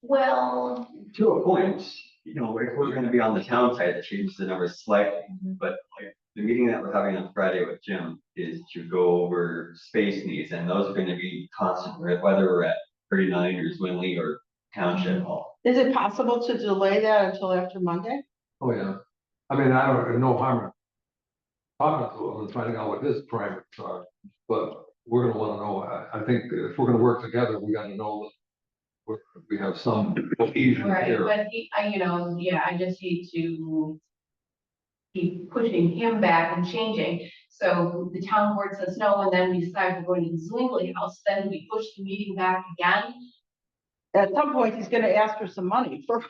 Well, To a point, you know, if we're gonna be on the town side, that changes the numbers slightly, but like the meeting that we're having on Friday with Jim is to go over space needs, and those are gonna be constant, whether we're at 39 or Zwingli or Township Hall. Is it possible to delay that until after Monday? Oh, yeah. I mean, I don't, no harm in talking to him and finding out what his parameters are, but we're gonna wanna know, I think if we're gonna work together, we gotta know that we have some cohesion right, here. but I just need to keep pushing him back and changing. So the town board says no, and then we decide we're going to the Zwingli House, then we push the meeting back again. At some point, he's gonna ask for some money for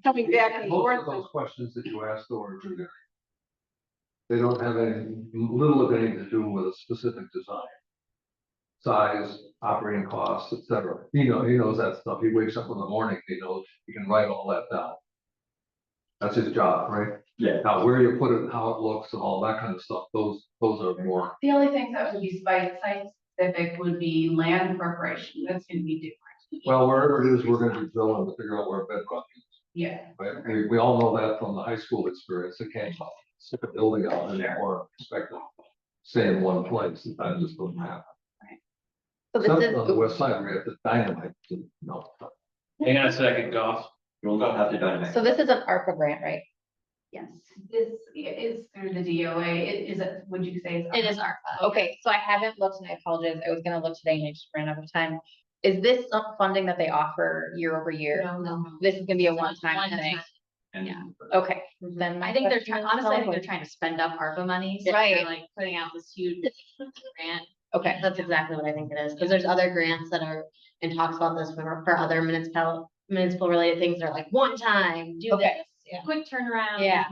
coming back and Most forth. of those questions that you asked are generic. They don't have any, little of anything to do with a specific design. Size, operating costs, et cetera. He knows that stuff. He wakes up in the morning, he knows, he can write all that down. That's his job, right? Yeah. Now, where you put it and how it looks and all that kind of stuff, those are more. The only things that would be site specific would be land preparation, that's gonna be different. Well, wherever it is, we're gonna be drilling to figure out where bedrock is. Yeah, Right? We all know that from the high school experience. It can't stick a building out anymore, expect to stay in one place. That just doesn't happen. So Except this on the is, west side, we have to dynamite, no. Hang on a second, Goff. We'll not have to dynamite. so this is an ARPA grant, right? yes, this is through the DOA, would you say? it is ARPA. Okay, so I haven't looked, and I apologize, I was gonna look today and I just ran out of time. Is this some funding that they offer year over year? No. This is gonna be a one-time thing. Yeah. Okay, then. my I think they're question trying, is honestly, I think probably- they're trying to spend up ARPA money, so Right. they're like putting out this huge grant. Okay, That's exactly what I think it is, because there's other grants that are, and talks about this for other municipal related things, they're like, one time, do Okay. this. Yeah. Quick turnaround. Yeah.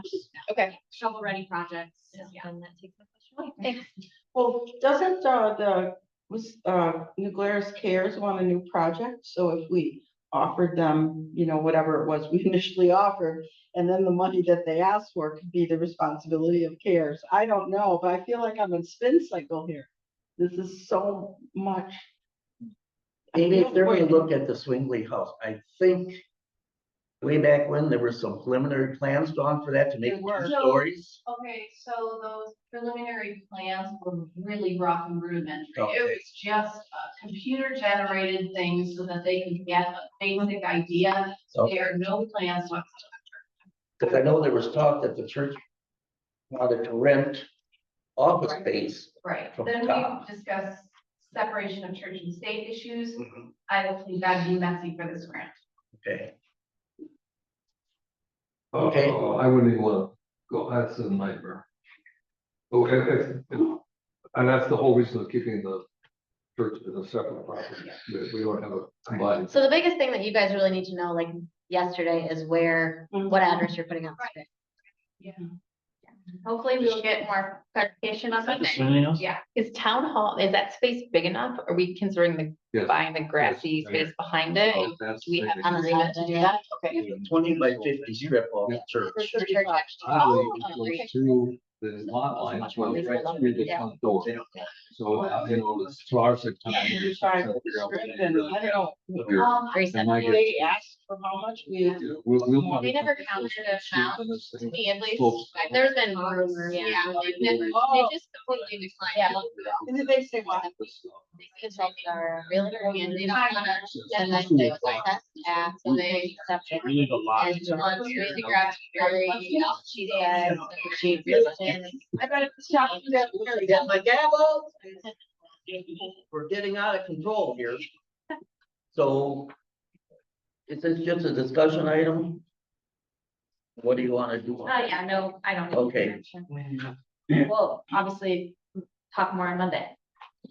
okay. Shovel ready projects. Yeah. Then that takes my question away. Thanks. Well, doesn't, New Glarus Cares want a new project? So if we offered them, whatever it was we initially offered, and then the money that they asked for could be the responsibility of Cares. I don't know, but I feel like I'm in spin cycle here. This is so much. Maybe if they're gonna look at the Swingley House, I think way back when, there were some preliminary plans drawn for that to make There were. two stories. Okay, so those preliminary plans were really rough and rudimentary. It Okay. was just a computer generated thing so that they could get a basic idea. There are no plans whatsoever. Cause I know there was talk that the church wanted to rent office space. Right, From then top. we discussed separation of church and state issues. Mhm. I don't think that'd be messy for this grant. Okay. Okay. I wouldn't even want to go, that's a nightmare. Oh, and that's the whole reason of keeping the church as a separate property, that we don't have a combined. So the biggest thing that you guys really need to know, like yesterday, is what address you're putting on. the street. Hopefully we will get more clarification on Is that the Monday. Swingley House? Yeah. Is town hall, is that space big enough? Are we considering the, Yes. buying the grassy Yes. space behind it? Oh, that's Do we have big. an agreement to do that? Okay. 20 by 50 strip of the church. For the church actually. Oddly, Oh, it okay. goes through the lot line, much well, more right through the Yeah. front door. So, as far as the time. You're trying to script and I don't know. Very And I simple. get- They asked for how much we. We'll probably They never come to counted some it sheet out, on this to thing. me at least. Slopes. There's been rumors, yeah, they just completely declined. Yeah. And did they say what? They consulted our realtor and They don't wanna, and then they test act, so they accepted. We need a lot. And once we figure out very, she says, she. I bet it's shocking that we got my gavel. We're getting out of control here. So is this just a discussion item? What do you want to do? Yeah, no, I don't. need Okay. direction. We'll obviously talk more on Monday.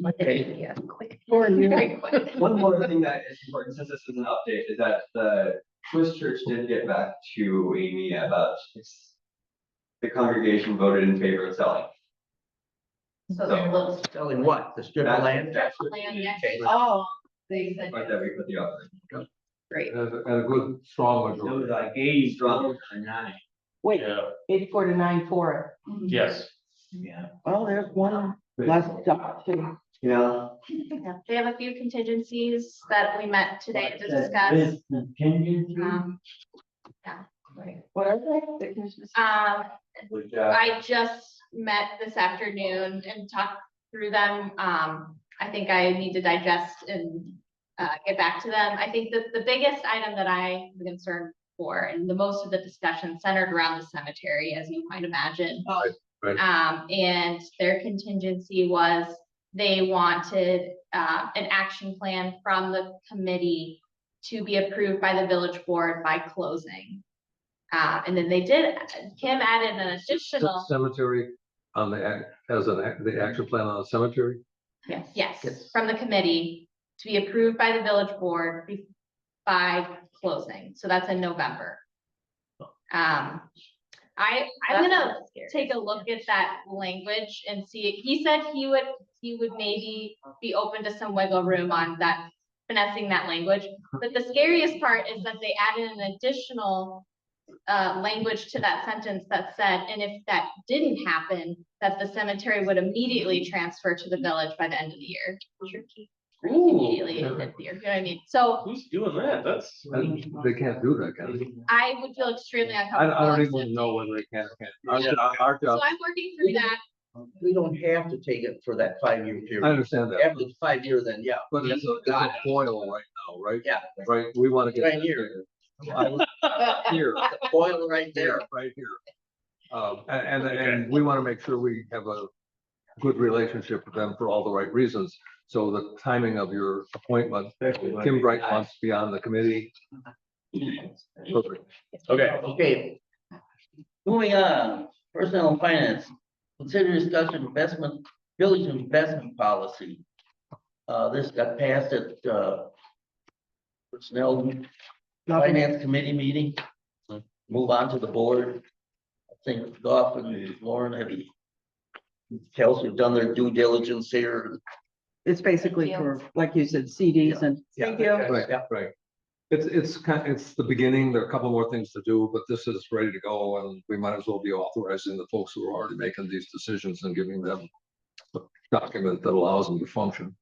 Okay. Yeah, quick. Very quick. One more thing that is important, since this is an update, is that the Swiss Church did get back to Amy about the congregation voted in favor of selling. So they're a little. Selling what? The strip of land? That's Land, yeah. Okay. Oh, They said. right that we put the offer. Great. And a good, strong It was majority. like 84 or 9. wait, Yeah, 84 to 9 for yes. Yeah. it. Well, there's one less job too. You know, Yeah, they have a few contingencies that we met today to discuss. Um, What are they? good job. I just met this afternoon and talked through them. I think I need to digest and get back to them. I think that the biggest item that I am concerned for, and the most of the discussion centered around the cemetery, as you might imagine. Right. And their contingency was they wanted an action plan from the committee to be approved by the village board by closing. And then they did, Kim added an additional, Cemetery on the action plan on the cemetery. yes, from the committee to be approved by the village board by closing. So that's in November. I'm gonna take a look at that language and see, he said he would maybe be open to some wiggle room on that, finessing that language. But the scariest part is that they added an additional language to that sentence that said, and if that didn't happen, that the cemetery would immediately transfer to the village by the end of the year. Immediately, end of the year, you know what I mean? So Who's doing that? That's. They can't do that kind of thing. I would feel extremely I uncomfortable. don't even accepting. know whether they can or can't. Our So job, I'm working through that. We don't have to take it for that 5-year I period. understand that, After the 5 year, then yeah. but it's a foil right now, right? Yeah. Right, we want to get. Right here. Here, Boil right there. right here. And we want to make sure we have a good relationship with them for all the right reasons. So the timing of your appointment, Kim Bright wants to be on the committee. Okay. Okay. Moving on, personnel and finance, consider discussion investment, village investment policy. This got passed at, personnel finance committee meeting. Move on to the board. I think Goff and Lauren have, Kelsey have done their due diligence here. It's basically Thank you. for, like you said, CDs and. Thank you. Right, right. It's the beginning. There are a couple more things to do, but this is ready to go and we might as well be authorizing the folks who are already making these decisions and giving them a document that allows them to function.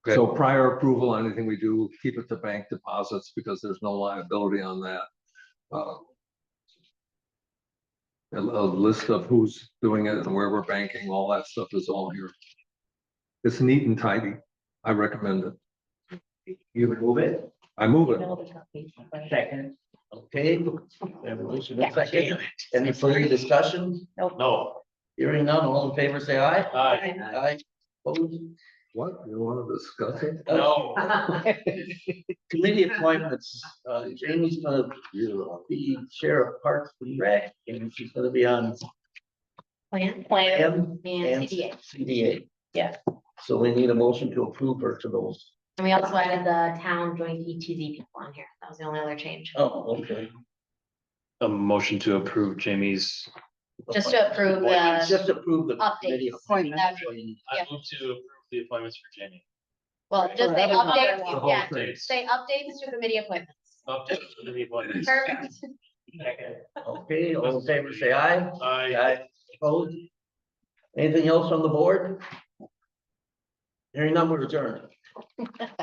So prior approval on anything we do, keep it to bank deposits because there's no liability on that. A list of who's doing it and where we're banking, all that stuff is all here. It's neat and tidy. I recommend it. You would move it? I move it. Second. Okay. We have a motion and a second. Any further discussion? No. Hearing none, all in favor, say aye. Aye. Aye. Opposed? What? You want to discuss it? No. Committee appointments, Jamie's gonna be chair of Parks and Rec, and she's gonna be on Plan M and and CDA. CDA. Yeah. So we need a motion to approve her to those. And we also added the town joint ETZ people on here. That was the only other change. Oh, okay. A motion to approve Jamie's. Just to approve Just the, approve the committee updates. Appointment. That'd be- appointment. Yeah. I move to approve the appointments for Jamie. well, just say The updates, whole yeah, thing. say updates to committee appointments. Updates to the appointments. Perfect. Okay, all in favor, say aye. Aye. Opposed? Anything else on the board? Hearing none, we're adjourned.